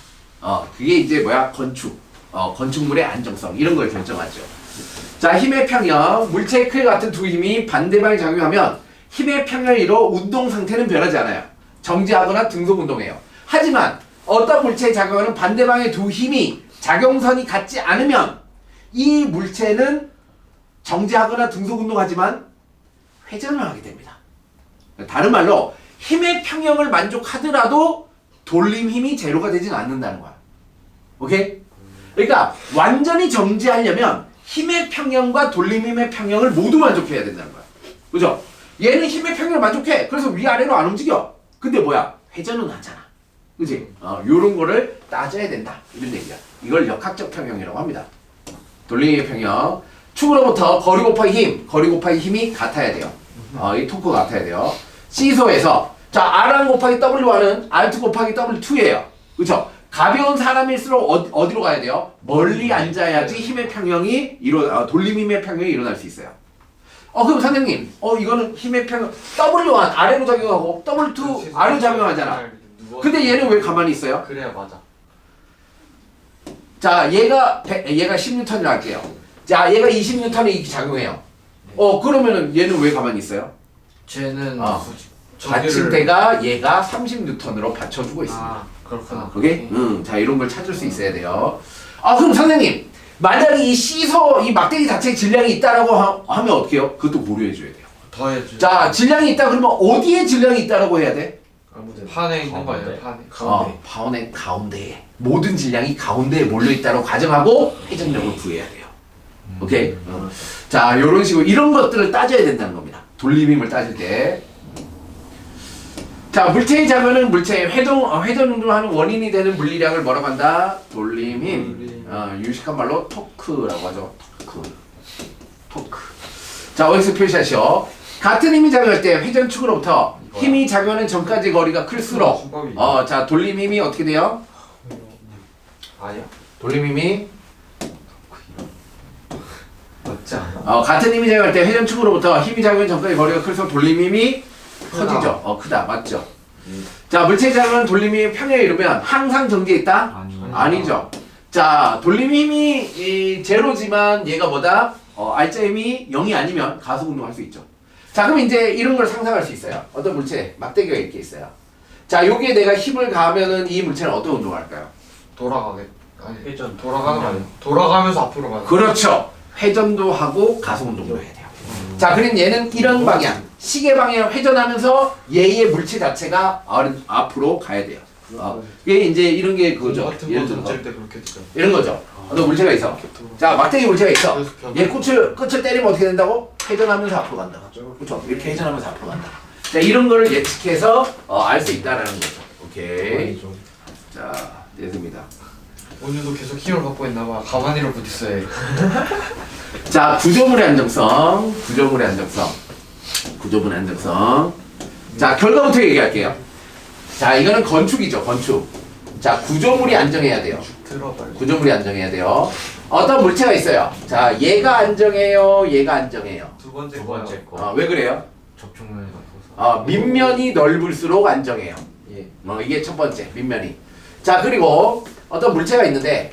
그게 이제 뭐야? 건축물의 안정성 이런 걸 결정하죠. 자, 힘의 평형. 물체의 크기 같은 두 힘이 반대방에 작용하면 힘의 평형으로 운동 상태는 변하지 않아요. 정지하거나 등속 운동해요. 하지만 어떤 물체에 작용하는 반대방의 두 힘이 작용선이 같지 않으면 이 물체는 정지하거나 등속 운동하지만 회전을 하게 됩니다. 다른 말로 힘의 평형을 만족하더라도 돌림 힘이 제로가 되진 않는다는 거야. 오케이? 그러니까 완전히 정지하려면 힘의 평형과 돌림 힘의 평형을 모두 만족해야 된다는 거야. 그죠? 얘는 힘의 평형을 만족해. 그래서 위아래로 안 움직여. 근데 뭐야? 회전은 하잖아. 그지? 요런 거를 따져야 된다. 이런 얘기야. 이걸 역학적 평형이라고 합니다. 돌림 힘의 평형. 축으로부터 거리 곱하기 힘이 같아야 돼요. 이 토크가 같아야 돼요. 시소에서 자, R1 곱하기 W1은 R2 곱하기 W2예요. 그쵸? 가벼운 사람일수록 어디로 가야 돼요? 멀리 앉아야지 힘의 평형이 돌림 힘의 평형이 일어날 수 있어요. 그럼 선생님, 이거는 힘의 평형 W1 아래로 작용하고 W2 아래로 작용하잖아. 근데 얘는 왜 가만히 있어요? 그래야 맞아. 자, 얘가 10N이라 할게요. 자, 얘가 20N에 이렇게 작용해요. 그러면은 얘는 왜 가만히 있어요? 쟤는 받침대가 얘가 30N으로 받쳐주고 있습니다. 그렇구나. 오케이? 자, 이런 걸 찾을 수 있어야 돼요. 그럼 선생님, 만약에 이 시소, 이 막대기 자체에 질량이 있다라고 하면 어떻게 해요? 그것도 고려해줘야 돼요. 더해줘. 자, 질량이 있다 그러면 어디에 질량이 있다라고 해야 돼? 판에 있는 거 아니야? 판에. 파원의 가운데에. 모든 질량이 가운데에 몰려있다고 가정하고 회전력을 구해야 돼요. 오케이? 자, 요런 식으로 이런 것들을 따져야 된다는 겁니다. 돌림힘을 따질 때. 자, 물체의 작용은 물체의 회전 운동하는 원인이 되는 물리량을 뭐라고 한다? 돌림힘. 유식한 말로 토크라고 하죠. 토크. 자, OX 표시하시오. 같은 힘이 작용할 때 회전축으로부터 힘이 작용하는 전까지 거리가 클수록 자, 돌림힘이 어떻게 돼요? 아니야? 돌림힘이 맞지 않아? 같은 힘이 작용할 때 회전축으로부터 힘이 작용하는 전까지 거리가 클수록 돌림힘이 커지죠. 크다. 맞죠? 자, 물체의 작용은 돌림힘이 평형에 이르면 항상 정지해 있다? 아니죠. 자, 돌림힘이 제로지만 얘가 뭐다? 알짜 힘이 0이 아니면 가속 운동할 수 있죠. 자, 그럼 이제 이런 걸 상상할 수 있어요. 어떤 물체, 막대기가 이렇게 있어요. 자, 여기에 내가 힘을 가하면은 이 물체는 어떤 운동을 할까요? 돌아가는 거 아니야? 돌아가면서 앞으로 가는 거. 그렇죠. 회전도 하고 가속 운동도 해야 돼요. 자, 그럼 얘는 이런 방향, 시계 방향을 회전하면서 얘의 물체 자체가 앞으로 가야 돼요. 이게 이제 이런 게 그거죠. 예를 들어서 때 그렇게 되죠. 이런 거죠. 어떤 물체가 있어. 자, 막대기 물체가 있어. 얘 끝을 때리면 어떻게 된다고? 회전하면서 앞으로 간다. 그렇죠. 이렇게 회전하면서 앞으로 간다. 자, 이런 거를 예측해서 알 수 있다라는 거죠. 오케이. 자, 됐습니다. 오늘도 계속 힘을 받고 있나봐. 가만히로 부딪혀야 해. 자, 구조물의 안정성. 자, 결과부터 얘기할게요. 자, 이거는 건축이죠. 건축. 자, 구조물이 안정해야 돼요. 들어봐요. 구조물이 안정해야 돼요. 어떤 물체가 있어요. 자, 얘가 안정해요. 두 번째 거. 왜 그래요? 접촉면이 높아서. 밑면이 넓을수록 안정해요. 예. 이게 첫 번째, 밑면이. 자, 그리고 어떤 물체가 있는데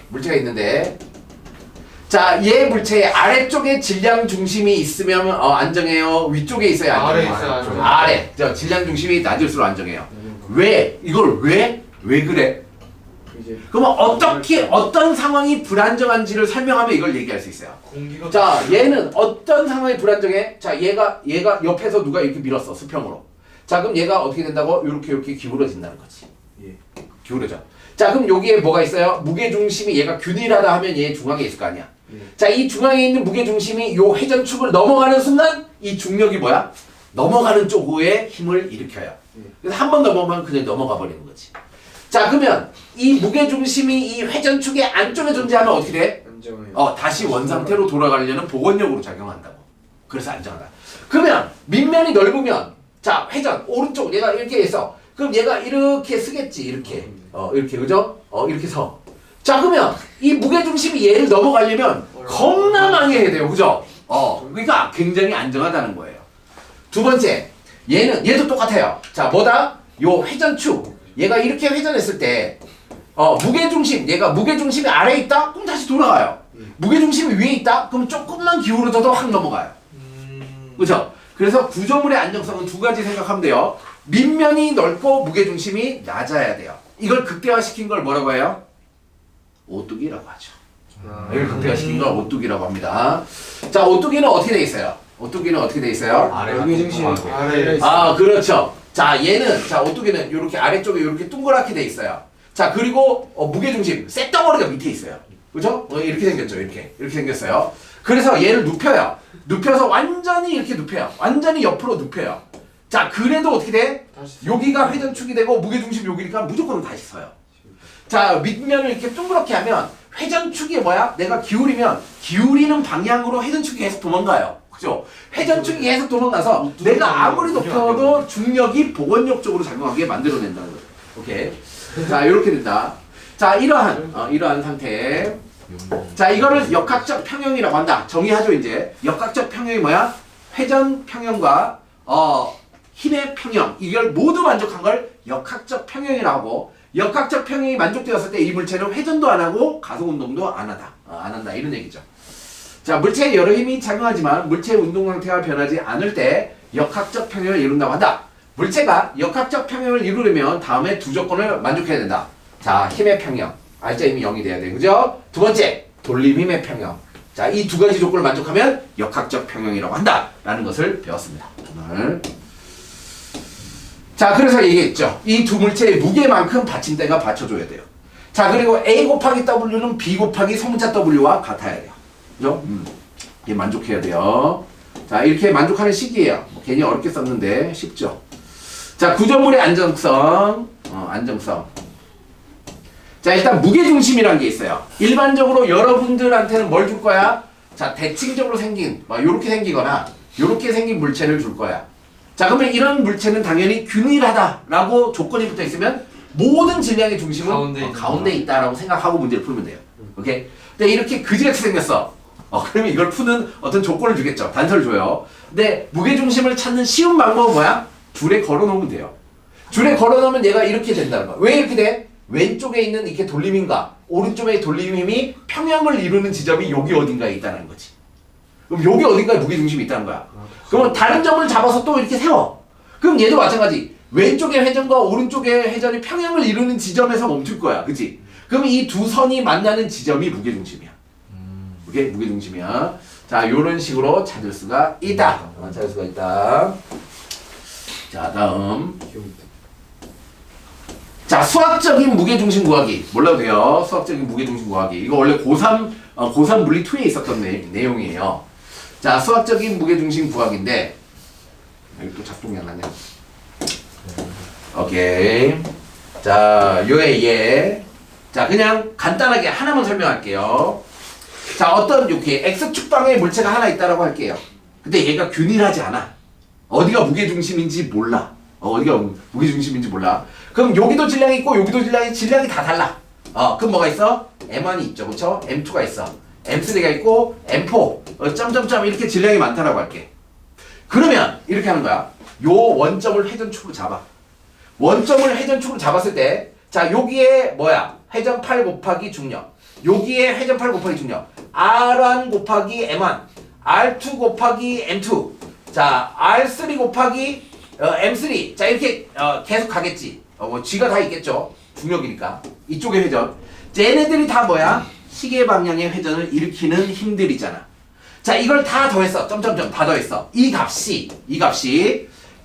자, 얘 물체의 아래쪽에 질량 중심이 있으면 안정해요. 위쪽에 있어야 아래 안정해요. 있어야 안정. 아래. 저 질량 중심이 낮을수록 안정해요. 왜? 이걸 왜? 왜 그래? 이제 그러면 어떤 상황이 불안정한지를 설명하면 이걸 얘기할 수 있어요. 공기가 자, 얘는 어떤 상황이 불안정해? 자, 얘가 옆에서 누가 이렇게 밀었어, 수평으로. 자, 그럼 얘가 어떻게 된다고? 이렇게 기울어진다는 거지. 예. 기울어져. 자, 그럼 여기에 뭐가 있어요? 무게중심이 얘가 균일하다 하면 얘 중앙에 있을 거 아니야. 예. 자, 이 중앙에 있는 무게중심이 요 회전축을 넘어가는 순간 이 중력이 뭐야? 넘어가는 쪽에 힘을 일으켜요. 그래서 한 번 넘어가면 그냥 넘어가 버리는 거지. 자, 그러면 이 무게중심이 이 회전축의 안쪽에 존재하면 어떻게 돼? 안정해요. 다시 원상태로 돌아가려는 복원력으로 작용한다고. 그래서 안정하다. 그러면 밑면이 넓으면 자, 회전 오른쪽 얘가 이렇게 해서 그럼 얘가 이렇게 쓰겠지. 이렇게. 이렇게 그죠? 이렇게 서. 자, 그러면 이 무게중심이 얘를 넘어가려면 겁나 많이 해야 돼요. 그죠? 그러니까 굉장히 안정하다는 거예요. 두 번째, 얘도 똑같아요. 자, 뭐다? 요 회전축. 얘가 이렇게 회전했을 때, 얘가 무게중심이 아래에 있다? 그럼 다시 돌아가요. 무게중심이 위에 있다? 그럼 조금만 기울어져도 확 넘어가요. 그죠? 그래서 구조물의 안정성은 두 가지 생각하면 돼요. 밑면이 넓고 무게중심이 낮아야 돼요. 이걸 극대화시킨 걸 뭐라고 해요? 오뚜기라고 하죠. 이걸 극대화시킨 걸 오뚜기라고 합니다. 자, 오뚜기는 어떻게 돼 있어요? 오뚜기는 어떻게 돼 있어요? 무게중심이 아래 그렇죠. 자, 오뚜기는 이렇게 아래쪽에 이렇게 동그랗게 돼 있어요. 자, 그리고 무게중심, 쇳덩어리가 밑에 있어요. 그죠? 이렇게 생겼죠. 이렇게 생겼어요. 그래서 얘를 눕혀요. 눕혀서 완전히 이렇게 눕혀요. 완전히 옆으로 눕혀요. 자, 그래도 어떻게 돼? 여기가 회전축이 되고 무게중심 여기니까 무조건 다시 서요. 자, 밑면을 이렇게 동그랗게 하면 회전축이 뭐야? 내가 기울이는 방향으로 회전축이 계속 도망가요. 그죠? 회전축이 계속 도망가서 내가 아무리 높여도 중력이 복원력 쪽으로 작용하게 만들어낸다는 거죠. 오케이. 자, 이렇게 된다. 자, 이러한 상태. 자, 이거를 역학적 평형이라고 한다. 정의하죠, 이제. 역학적 평형이 뭐야? 회전 평형과 힘의 평형. 이걸 모두 만족한 걸 역학적 평형이라고 하고, 역학적 평형이 만족되었을 때 이 물체는 회전도 안 하고 가속 운동도 안 한다. 이런 얘기죠. 자, 물체에 여러 힘이 작용하지만 물체의 운동 상태가 변하지 않을 때 역학적 평형을 이룬다고 한다. 물체가 역학적 평형을 이루려면 다음에 두 조건을 만족해야 된다. 자, 힘의 평형. 알짜 힘이 0이 돼야 돼. 그죠? 두 번째, 돌림 힘의 평형. 자, 이 두 가지 조건을 만족하면 역학적 평형이라고 한다. 라는 것을 배웠습니다. 오늘. 자, 그래서 얘기했죠. 이 두 물체의 무게만큼 받침대가 받쳐줘야 돼요. 자, 그리고 A 곱하기 W는 B 곱하기 소문자 W와 같아야 돼요. 그죠? 이게 만족해야 돼요. 자, 이렇게 만족하는 식이에요. 괜히 어렵게 썼는데 쉽죠? 자, 구조물의 안정성. 자, 일단 무게중심이라는 게 있어요. 일반적으로 여러분들한테는 뭘 줄 거야? 자, 대칭적으로 생긴, 요렇게 생기거나 요렇게 생긴 물체를 줄 거야. 자, 그러면 이런 물체는 당연히 균일하다라고 조건이 붙어 있으면 모든 질량의 중심은 가운데 있다라고 생각하고 문제를 풀면 돼요. 오케이? 근데 이렇게 그지같이 생겼어. 그러면 이걸 푸는 어떤 조건을 주겠죠. 단서를 줘요. 근데 무게중심을 찾는 쉬운 방법은 뭐야? 줄에 걸어 놓으면 돼요. 줄에 걸어 놓으면 얘가 이렇게 된다는 거야. 왜 이렇게 돼? 왼쪽에 있는 이렇게 돌림힘과 오른쪽에 돌림힘이 평형을 이루는 지점이 여기 어딘가에 있다는 거지. 그럼 여기 어딘가에 무게중심이 있다는 거야. 그러면 다른 점을 잡아서 또 이렇게 세워. 그럼 얘도 마찬가지. 왼쪽의 회전과 오른쪽의 회전이 평형을 이루는 지점에서 멈출 거야. 그치? 그럼 이 두 선이 만나는 지점이 무게중심이야. 오케이? 무게중심이야. 자, 요런 식으로 찾을 수가 있다. 찾을 수가 있다. 자, 다음. 자, 수학적인 무게중심 구하기. 몰라도 돼요. 수학적인 무게중심 구하기. 이거 원래 고3 물리 2에 있었던 내용이에요. 자, 수학적인 무게중심 구하기인데, 여기 또 작동이 안 나네. 오케이. 자, 자, 그냥 간단하게 하나만 설명할게요. 자, 어떤 이렇게 X축방에 물체가 하나 있다라고 할게요. 근데 얘가 균일하지 않아. 어디가 무게중심인지 몰라. 어디가 무게중심인지 몰라. 그럼 여기도 질량이 있고 여기도 질량이 다 달라. 그럼 뭐가 있어? M1이 있죠. 그쵸? M2가 있어. M3가 있고 M4 점점점 이렇게 질량이 많다라고 할게. 그러면 이렇게 하는 거야. 요 원점을 회전축으로 잡아. 원점을 회전축으로 잡았을 때 자, 여기에 뭐야? 회전 8 곱하기 중력. 여기에 회전팔 곱하기 중력. R1 곱하기 M1. R2 곱하기 M2. 자, R3 곱하기 M3. 자, 이렇게 계속 가겠지. 뭐 G가 다 있겠죠. 중력이니까. 이쪽의 회전. 얘네들이 다 뭐야? 시계 방향의 회전을 일으키는 힘들이잖아. 자, 이걸 다 더했어. 점점점 다 더했어. 이 값이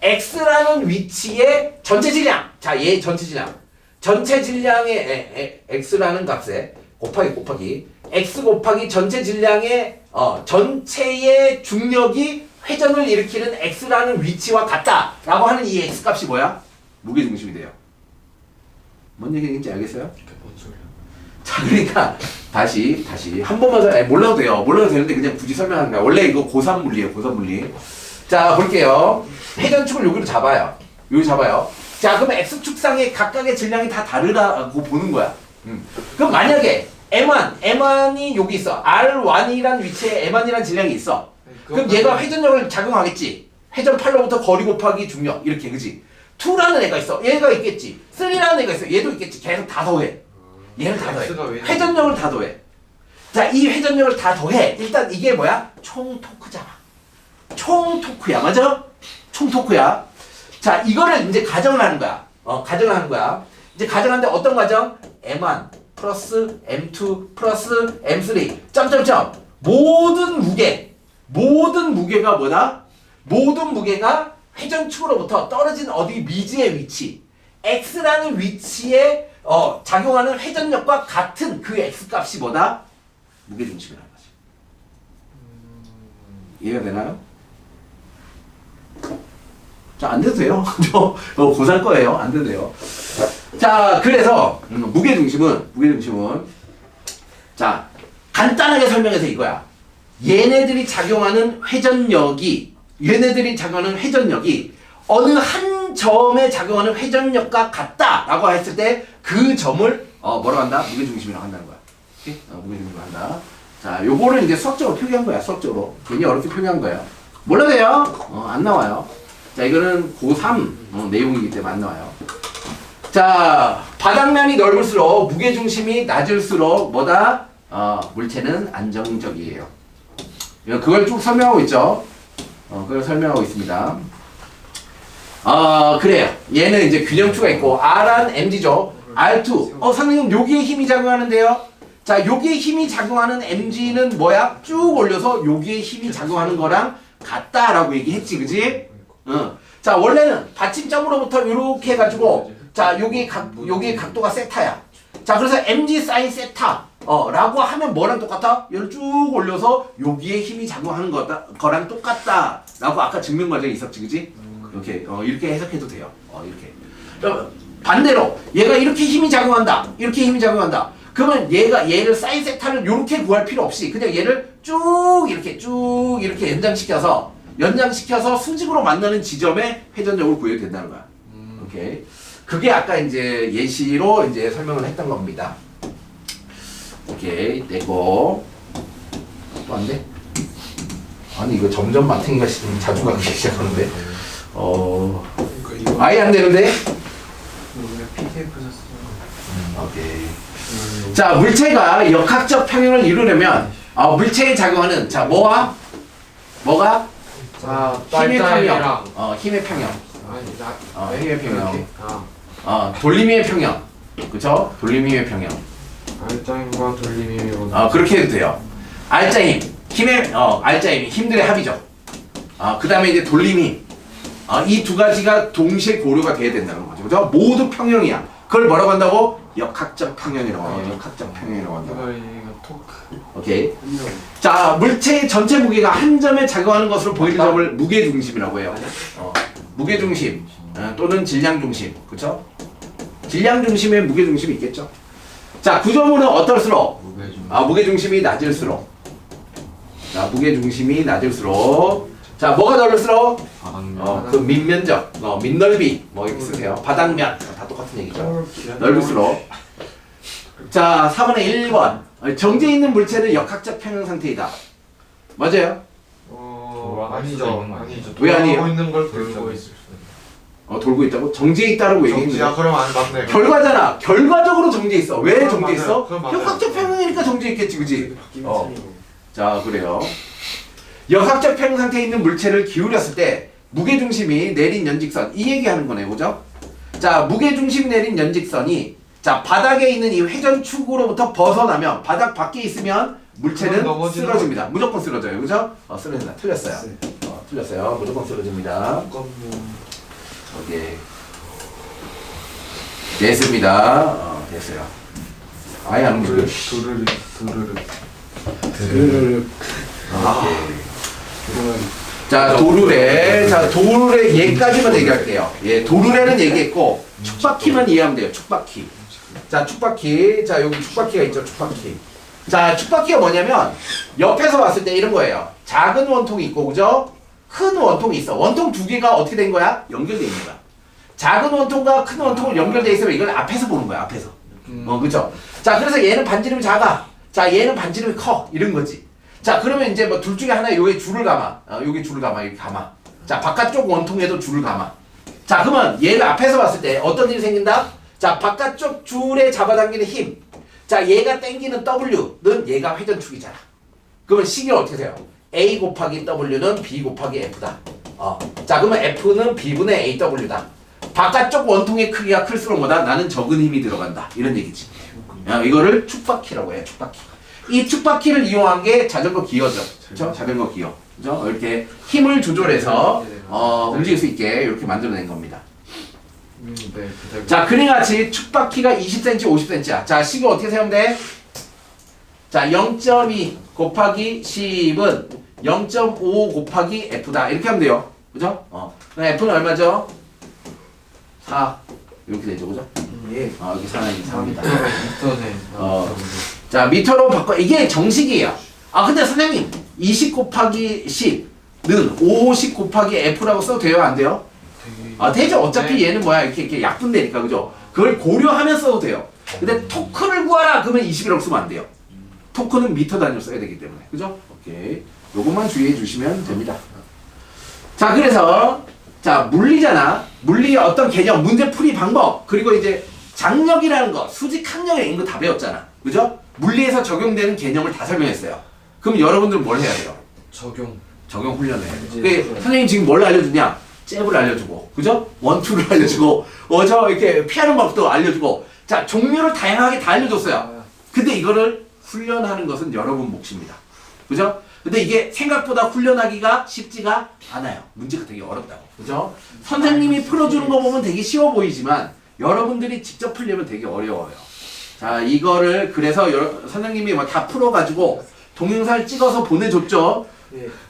X라는 위치의 전체 질량. 자, 얘 전체 질량. 전체 질량의 X라는 값에 곱하기 X 곱하기 전체 질량의 전체의 중력이 회전을 일으키는 X라는 위치와 같다라고 하는 이 X 값이 뭐야? 무게중심이 돼요. 뭔 얘기인지 알겠어요? 뭔 소리야? 자, 그러니까 다시 한 번만 더 몰라도 돼요. 몰라도 되는데 그냥 굳이 설명하는 거야. 원래 이거 고3 물리예요. 고3 물리. 자, 볼게요. 회전축을 여기로 잡아요. 여기 잡아요. 자, 그러면 X축상의 각각의 질량이 다 다르다고 보는 거야. 그럼 만약에 M1이 여기 있어. R1이란 위치에 M1이란 질량이 있어. 그럼 얘가 회전력을 작용하겠지. 회전팔로부터 거리 곱하기 중력. 이렇게, 그지? 2라는 애가 있어. 얘가 있겠지. 3라는 애가 있어. 얘도 있겠지. 계속 다 더해. 얘를 다 더해. 회전력을 다 더해. 자, 이 회전력을 다 더해. 일단 이게 뭐야? 총 토크잖아. 총 토크야. 맞아? 총 토크야. 자, 이거를 이제 가정을 하는 거야. 가정을 하는 거야. 이제 가정하는데 어떤 가정? M1 플러스 M2 플러스 M3 점점점 모든 무게가 뭐다? 모든 무게가 회전축으로부터 떨어진 어디 미지의 위치 X라는 위치에 작용하는 회전력과 같은 그 X 값이 뭐다? 무게중심이라는 거지. 이해가 되나요? 자, 안 돼도 돼요. 저 고3 거예요. 안 돼도 돼요. 자, 그래서 무게중심은 자, 간단하게 설명해서 이거야. 얘네들이 작용하는 회전력이 어느 한 점에 작용하는 회전력과 같다라고 했을 때 그 점을 뭐라고 한다? 무게중심이라고 한다는 거야. 오케이? 무게중심이라고 한다. 자, 요거를 이제 수학적으로 표기한 거야. 수학적으로. 괜히 어렵게 표기한 거예요. 몰라도 돼요. 안 나와요. 자, 이거는 고3 내용이기 때문에 안 나와요. 자, 바닥면이 넓을수록 무게중심이 낮을수록 뭐다? 물체는 안정적이에요. 그걸 쭉 설명하고 있죠. 그걸 설명하고 있습니다. 그래요. 얘는 이제 균형추가 있고 R한 mg죠. R2. 선생님 여기에 힘이 작용하는데요. 자, 여기에 힘이 작용하는 mg는 뭐야? 쭉 올려서 여기에 힘이 작용하는 거랑 같다라고 얘기했지, 그지? 자, 원래는 받침점으로부터 이렇게 해가지고 자, 여기 각도가 세타야. 자, 그래서 mg 사인 세타 라고 하면 뭐랑 똑같아? 얘를 쭉 올려서 여기에 힘이 작용하는 거랑 똑같다 라고 아까 증명 과정이 있었지, 그지? 이렇게 해석해도 돼요. 이렇게. 반대로 얘가 이렇게 힘이 작용한다. 그러면 얘를 사인 세타를 이렇게 구할 필요 없이 그냥 얘를 쭉 이렇게 연장시켜서 수직으로 만나는 지점에 회전력을 구해도 된다는 거야. 오케이. 그게 아까 이제 예시로 이제 설명을 했던 겁니다. 오케이. 내고 또 안 돼? 아니 이거 점점 마탱이가 자주 가기 시작하는데 아예 안 되는데? PDF 샀어. 오케이. 자, 물체가 역학적 평형을 이루려면 물체에 작용하는 자 뭐가? 자, 힘의 평형. 딸딸이랑 힘의 평형. 힘의 평형. 아, 돌림의 평형. 그쵸? 돌림의 평형. 알짜임과 돌림이 그렇게 해도 돼요. 알짜힘. 알짜힘이 힘들의 합이죠. 그 다음에 이제 돌림힘. 이 두 가지가 동시에 고려가 돼야 된다는 거죠. 그죠? 모두 평형이야. 그걸 뭐라고 한다고? 역학적 평형이라고 한다고. 역학적 평형이라고 한다고. 이거 토크. 오케이. 자, 물체의 전체 무게가 한 점에 작용하는 것으로 보이는 점을 무게중심이라고 해요. 무게중심 또는 질량중심. 그쵸? 질량중심에 무게중심이 있겠죠. 자, 구조물은 어떨수록? 무게중심이 낮을수록. 자, 무게중심이 낮을수록. 자, 뭐가 넓을수록? 그 밑면적, 밑넓이 뭐 이렇게 쓰세요. 바닥면 다 똑같은 얘기죠. 넓을수록. 자, 4번에 1번. 정지해 있는 물체는 역학적 평형 상태이다. 맞아요? 아니죠. 왜 아니에요? 돌아가고 있는 걸 들고 있을 수 돌고 있다고? 정지해 있다라고 얘기했는데. 야 그럼 안 맞네. 결과잖아. 결과적으로 정지해 있어. 왜 그럼 정지해 있어? 맞아요. 그럼 맞아요. 역학적 평형이니까 정지해 있겠지, 그지? 자, 그래요. 역학적 평형 상태에 있는 물체를 기울였을 때 무게중심이 내린 연직선, 이 얘기하는 거네요, 그죠? 자, 무게중심이 내린 연직선이 자 바닥에 있는 이 회전축으로부터 벗어나면 바닥 밖에 있으면 물체는 그럼 넘어지는 쓰러집니다. 무조건 쓰러져요, 그죠? 쓰러진다. 틀렸어요. 틀렸어요. 무조건 쓰러집니다. 오케이. 됐습니다. 됐어요. 아예 안 움직여. 도르르. 자, 도르래 얘까지만 얘기할게요. 예, 도르래는 얘기했고 축바퀴만 이해하면 돼요. 축바퀴. 자, 축바퀴. 자, 여기 축바퀴가 있죠. 축바퀴. 자, 축바퀴가 뭐냐면 옆에서 봤을 때 이런 거예요. 작은 원통이 있고, 그죠? 큰 원통이 있어. 원통 두 개가 어떻게 된 거야? 연결돼 있는 거야. 작은 원통과 큰 원통을 연결돼 있으면 이걸 앞에서 보는 거야. 앞에서. 그죠? 자, 그래서 얘는 반지름이 작아. 자, 얘는 반지름이 커. 이런 거지. 자, 그러면 이제 뭐 둘 중에 하나 여기 줄을 감아. 여기 줄을 감아. 여기 감아. 자, 바깥쪽 원통에도 줄을 감아. 자, 그러면 얘를 앞에서 봤을 때 어떤 일이 생긴다? 자, 바깥쪽 줄에 잡아당기는 힘. 자, 얘가 당기는 W는 얘가 회전축이잖아. 그러면 식이 어떻게 돼요? A 곱하기 W는 B 곱하기 F다. 자, 그러면 F는 B분의 AW다. 바깥쪽 원통의 크기가 클수록 뭐다? 나는 적은 힘이 들어간다. 이런 얘기지. 이거를 축바퀴라고 해요. 축바퀴. 이 축바퀴를 이용한 게 자전거 기어죠. 그렇죠? 자전거 기어. 그죠? 이렇게 힘을 조절해서 움직일 수 있게 이렇게 만들어낸 겁니다. 자, 그림같이 축바퀴가 20cm, 50cm야. 자, 식을 어떻게 세우면 돼? 자, 0.2 곱하기 10은 0.5 곱하기 F다. 이렇게 하면 돼요. 그죠? 그럼 F는 얼마죠? 4. 이렇게 되죠. 그죠? 예. 이렇게 4입니다. 미터네. 자, 미터로 바꿔. 이게 정식이에요. 근데 선생님, 20 곱하기 10는 50 곱하기 F라고 써도 돼요? 안 돼요? 되죠. 어차피 네. 얘는 뭐야? 이렇게 약분되니까, 그죠? 그걸 고려하면 써도 돼요. 근데 토크를 구하라! 그러면 20이라고 쓰면 안 돼요. 토크는 미터 단위로 써야 되기 때문에. 그죠? 오케이. 요것만 주의해 주시면 됩니다. 자, 그래서, 자, 물리잖아. 물리의 어떤 개념, 문제풀이 방법, 그리고 이제 장력이라는 거, 수직 항력에 있는 거 다 배웠잖아. 그죠? 물리에서 적용되는 개념을 다 설명했어요. 그럼 여러분들은 뭘 해야 돼요? 적용 훈련을 해야 돼요. 그러니까 선생님 지금 뭘 알려주냐? 잽을 알려주고, 그죠? 원투를 알려주고, 저 이렇게 피하는 법도 알려주고, 자, 종류를 다양하게 다 알려줬어요. 근데 이거를 훈련하는 것은 여러분 몫입니다. 그죠? 근데 이게 생각보다 훈련하기가 쉽지가 않아요. 문제가 되게 어렵다고. 그죠? 선생님이 풀어주는 거 보면 되게 쉬워 보이지만 여러분들이 직접 풀려면 되게 어려워요. 자, 이거를 그래서 선생님이 막 다 풀어가지고 동영상을 찍어서 보내줬죠.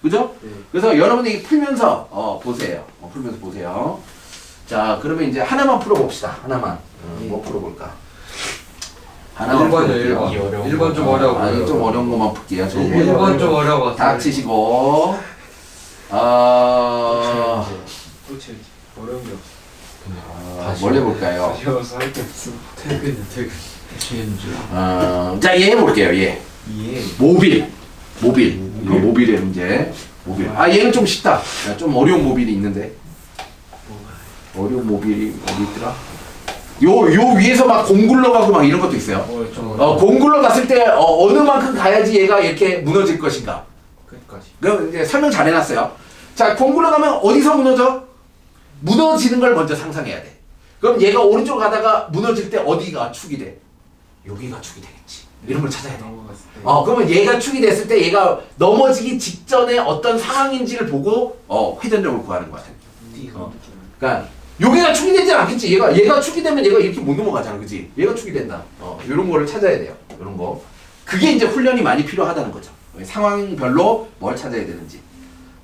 그죠? 그래서 여러분이 이게 풀면서 보세요. 풀면서 보세요. 자, 그러면 이제 하나만 풀어봅시다. 하나만. 뭐 풀어볼까? 하나만 1번이요. 1번. 1번 좀 어려워. 아니, 좀 어려운 것만 풀게요. 1번 좀 어려워. 닥치시고. 어려운 게 없어. 뭘 해볼까요? 어려워서 할 게 없어. 퇴근. 자, 얘 해볼게요. 얘. 예. 모빌. 이거 모빌의 문제. 모빌. 얘는 좀 쉽다. 좀 어려운 모빌이 있는데. 어려운 모빌이 어디 있더라? 요 위에서 막 공 굴러가고 막 이런 것도 있어요. 공 굴러갔을 때 어느 만큼 가야지 얘가 이렇게 무너질 것인가. 끝까지. 그럼 이제 설명 잘 해놨어요. 자, 공 굴러가면 어디서 무너져? 무너지는 걸 먼저 상상해야 돼. 그럼 얘가 오른쪽 가다가 무너질 때 어디가 축이 돼? 여기가 축이 되겠지. 이런 걸 찾아야 돼. 넘어갔을 때. 그러면 얘가 축이 됐을 때 얘가 넘어지기 직전에 어떤 상황인지를 보고 회전력을 구하는 거야. 그러니까 여기가 축이 되지 않겠지. 얘가 축이 되면 얘가 이렇게 못 넘어가잖아, 그지? 얘가 축이 된다. 이런 거를 찾아야 돼요. 이런 거. 그게 이제 훈련이 많이 필요하다는 거죠. 상황별로 뭘 찾아야 되는지.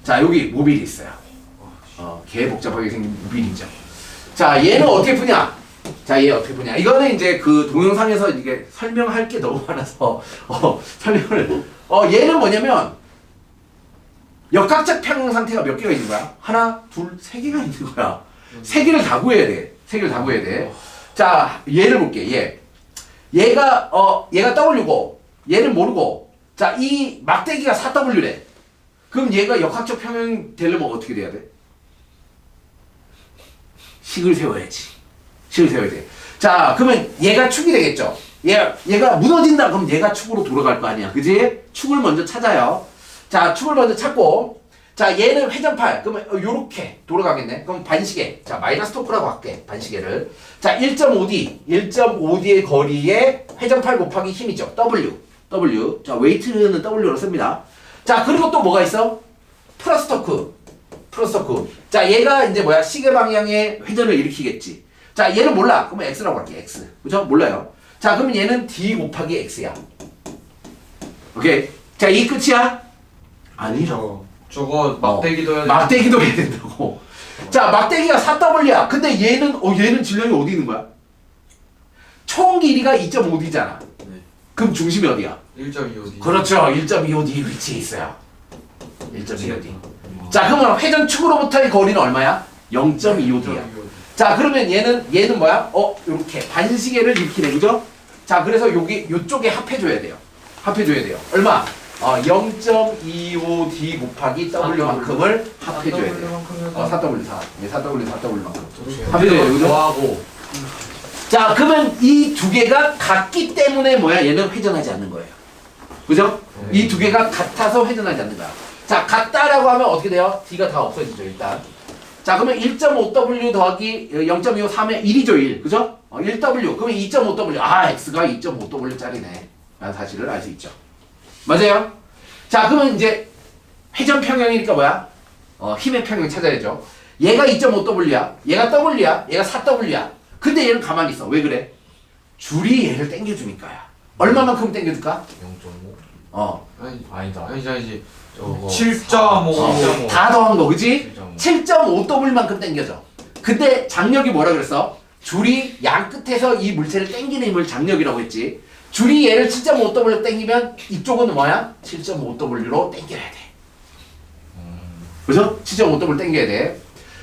자, 여기 모빌이 있어요. 개 복잡하게 생긴 모빌이죠. 자, 얘는 어떻게 푸냐? 자, 얘 어떻게 푸냐? 이거는 이제 그 동영상에서 이게 설명할 게 너무 많아서 설명을. 얘는 뭐냐면 역학적 평형 상태가 몇 개가 있는 거야? 하나, 둘, 세 개가 있는 거야. 세 개를 다 구해야 돼. 세 개를 다 구해야 돼. 자, 얘를 볼게. 얘가 W고 얘는 모르고. 자, 이 막대기가 4W래. 그럼 얘가 역학적 평형 되려면 어떻게 돼야 돼? 식을 세워야지. 식을 세워야 돼. 자, 그러면 얘가 축이 되겠죠. 얘가 무너진다 그럼 얘가 축으로 돌아갈 거 아니야. 그지? 축을 먼저 찾아요. 자, 축을 먼저 찾고 자, 얘는 회전팔. 그러면 요렇게 돌아가겠네. 그럼 반시계. 자, 마이너스 토크라고 할게. 반시계를. 자, 1.5D. 1.5D의 거리에 회전팔 곱하기 힘이죠. W. 자, 웨이트는 W로 씁니다. 자, 그리고 또 뭐가 있어? 플러스 토크. 자, 얘가 이제 뭐야? 시계 방향의 회전을 일으키겠지. 자, 얘는 몰라. 그러면 X라고 할게. X. 그죠? 몰라요. 자, 그러면 얘는 D 곱하기 X야. 오케이. 자, 이 끝이야? 아니죠. 저거 막대기도 해야 돼. 막대기도 해야 된다고. 자, 막대기가 4W야. 근데 얘는 질량이 어디 있는 거야? 총 길이가 2.5D잖아. 네. 그럼 중심이 어디야? 1.25D. 그렇죠. 1.25D 위치에 있어요. 1.25D. 자, 그러면 회전축으로부터의 거리는 얼마야? 0.25D야. 자, 그러면 얘는 뭐야? 요렇게 반시계를 일으키네. 그죠? 자, 그래서 요쪽에 합해줘야 돼요. 얼마? 0.25D 곱하기 W만큼을 합해줘야 돼요. 4W만큼. 합해줘야 돼요. 그죠? 더하고. 자, 그러면 이 두 개가 같기 때문에 뭐야? 얘는 회전하지 않는 거예요. 그죠? 이 두 개가 같아서 회전하지 않는 거야. 자, 같다라고 하면 어떻게 돼요? D가 다 없어지죠, 일단. 자, 그러면 1.5W 더하기 0.25 3의 1이죠, 1. 그죠? 1W. 그러면 2.5W. X가 2.5W짜리네. 라는 사실을 알 수 있죠. 맞아요? 자, 그러면 이제 회전 평형이니까 뭐야? 힘의 평형 찾아야죠. 얘가 2.5W야. 얘가 W야. 얘가 4W야. 근데 얘는 가만히 있어. 왜 그래? 줄이 얘를 당겨주니까야. 얼마만큼 당겨줄까? 0.5? 아니다. 아니지. 저거 7.5. 다 더한 거, 그지? 7.5. 7.5W만큼 당겨져. 근데 장력이 뭐라 그랬어? 줄이 양 끝에서 이 물체를 당기는 힘을 장력이라고 했지. 줄이 얘를 7.5W 당기면 이쪽은 뭐야? 7.5W로 당겨야 돼. 그죠? 7.5W 당겨야 돼.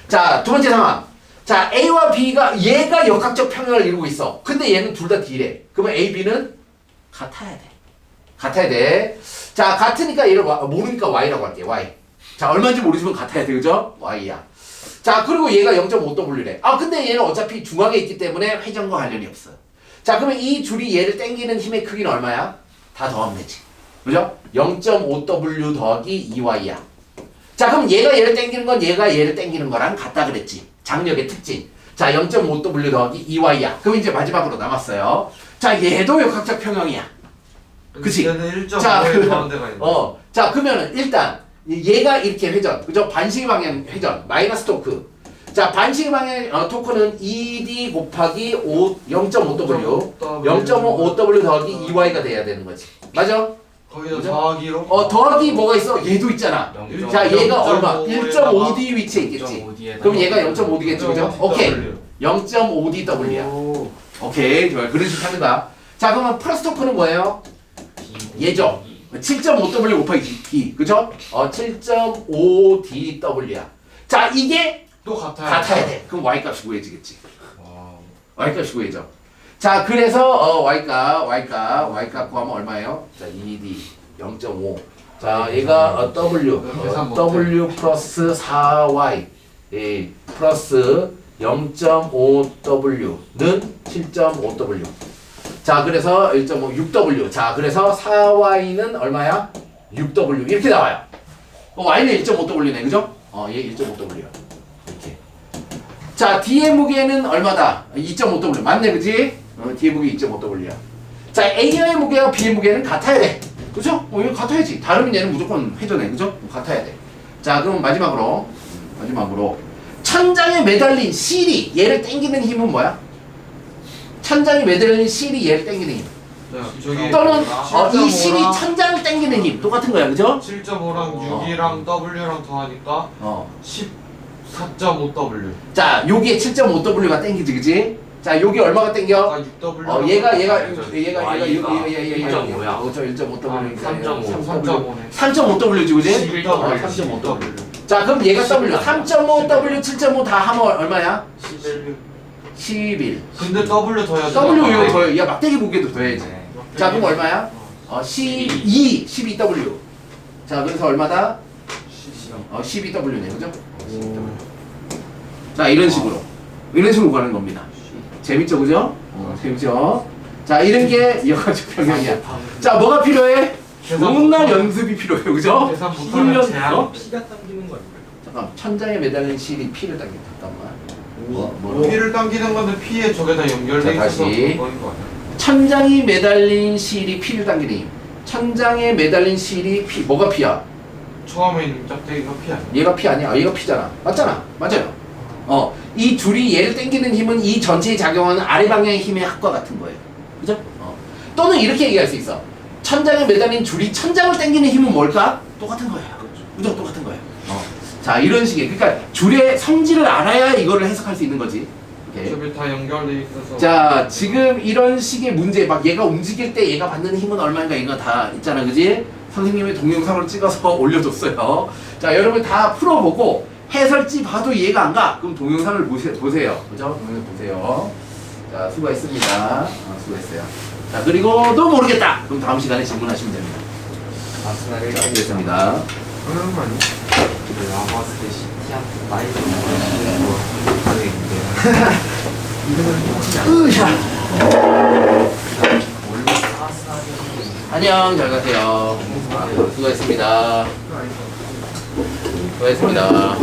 자, 두 번째 상황. 자, A와 B가 얘가 역학적 평형을 이루고 있어. 근데 얘는 둘 다 D래. 그러면 A, B는 같아야 돼. 자, 같으니까 얘를 모르니까 Y라고 할게. Y. 자, 얼마인지 모르지만 같아야 돼. 그죠? Y야. 자, 그리고 얘가 0.5W래. 근데 얘는 어차피 중앙에 있기 때문에 회전과 관련이 없어. 자, 그러면 이 줄이 얘를 당기는 힘의 크기는 얼마야? 다 더하면 되지. 그죠? 0.5W 더하기 2Y야. 자, 그럼 얘가 얘를 당기는 건 얘가 얘를 당기는 거랑 같다 그랬지. 장력의 특징. 자, 0.5W 더하기 2Y야. 그럼 이제 마지막으로 남았어요. 자, 얘도 역학적 평형이야. 그치? 얘는 1.5에 자, 가운데가 있네. 자, 그러면은 일단 얘가 이렇게 회전. 그죠? 반시계 방향 회전. 마이너스 토크. 자, 반시계 방향 토크는 2D 곱하기 0.5W. 0.5W 더하기 2Y가 돼야 되는 거지. 맞아? 거기다 그죠? 더하기로? 더하기 뭐가 있어? 얘도 있잖아. 자, 얘가 얼마? 1.5D 위치에 있겠지. 0.5D에 그럼 얘가 0.5D겠지, 그죠? 오케이. 0.5DW야. 오케이, 좋아요. 그런 식으로 하는 거야. 자, 그러면 플러스 토크는 뭐예요? 얘죠. 7.5W 곱하기 D, 그죠? 7.5DW야. 자, 이게 또 같아야 돼. 그럼 Y 값이 구해지겠지. Y 값이 구해져. 자, 그래서 Y값 구하면 얼마예요? 자, 2D 0.5. 자, 얘가 W 플러스 4Y 플러스 0.5W는 7.5W. 자, 그래서 1.5 6W. 자, 그래서 4Y는 얼마야? 6W. 이렇게 나와요. Y는 1.5W네, 그죠? 얘 1.5W야. 이렇게. 자, D의 무게는 얼마다? 2.5W. 맞네, 그지? D의 무게 2.5W야. 자, A의 무게와 B의 무게는 같아야 돼. 그죠? 이거 같아야지. 다르면 얘는 무조건 회전해. 그죠? 같아야 돼. 자, 그럼 마지막으로. 천장에 매달린 실이 얘를 당기는 힘은 뭐야? 천장에 매달린 실이 얘를 당기는 힘. 저기 또는 이 실이 7.5랑 천장을 당기는 힘. 똑같은 거야. 그죠? 7.5랑 6이랑 W랑 더하니까 14.5W. 자, 여기에 7.5W가 당기지, 그지? 자, 여기 얼마가 당겨? 아까 6W. 얘가 1.5 야. 1.5W. 3.5네. 3.5W지, 그지? 3.5W. 자, 그럼 얘가 W. 3.5W, 7.5 다 하면 얼마야? 11. 근데 W 더해야지. W 이거 더해. 야, 막대기 무게도 더해야지. 자, 그럼 얼마야? 12W. 자, 그래서 얼마다? 12W네, 그죠? 자, 이런 식으로. 이런 식으로 가는 겁니다. 재밌죠, 그죠? 재밌죠? 자, 이런 게 역학적 평형이야. 자, 뭐가 필요해? 존나 연습이 필요해, 그죠? 계산 못하면 제한. 어? 피가 당기는 거 아닌가요? 잠깐, 천장에 매달린 실이 피를 당긴다. 잠깐만. 뭐? 피를 당기는 건데 피에 저게 다 연결돼 자, 있어서 다시. 그런 거인 거 아니야? 천장이 매달린 실이 피를 당기는 힘. 천장에 매달린 실이 피. 뭐가 피야? 처음에 있는 짝대기가 피 아니야? 얘가 피 아니야? 얘가 피잖아. 맞잖아. 맞아요. 이 둘이 얘를 당기는 힘은 이 전체에 작용하는 아래 방향의 힘의 합과 같은 거예요. 그죠? 또는 이렇게 얘기할 수 있어. 천장에 매달린 줄이 천장을 당기는 힘은 뭘까? 똑같은 거예요. 그죠? 똑같은 거예요. 자, 이런 식의. 그러니까 줄의 성질을 알아야 이거를 해석할 수 있는 거지. 오케이. 어차피 다 연결돼 있어서. 자, 지금 이런 식의 문제, 막 얘가 움직일 때 얘가 받는 힘은 얼마인가 이거 다 있잖아, 그지? 선생님이 동영상을 찍어서 올려줬어요. 자, 여러분 다 풀어보고 해설지 봐도 이해가 안 가. 그럼 동영상을 보세요. 그죠? 동영상 보세요. 자, 수고했습니다. 수고했어요. 자, 그리고 또 모르겠다. 그럼 다음 시간에 질문하시면 됩니다. 아스날을 자, 수고했습니다. 그런 거 아니야? 내가 봤을 때 시티한테 나이 좀 원래 아스날이 안녕, 잘 가세요. 수고했습니다. 수고했습니다.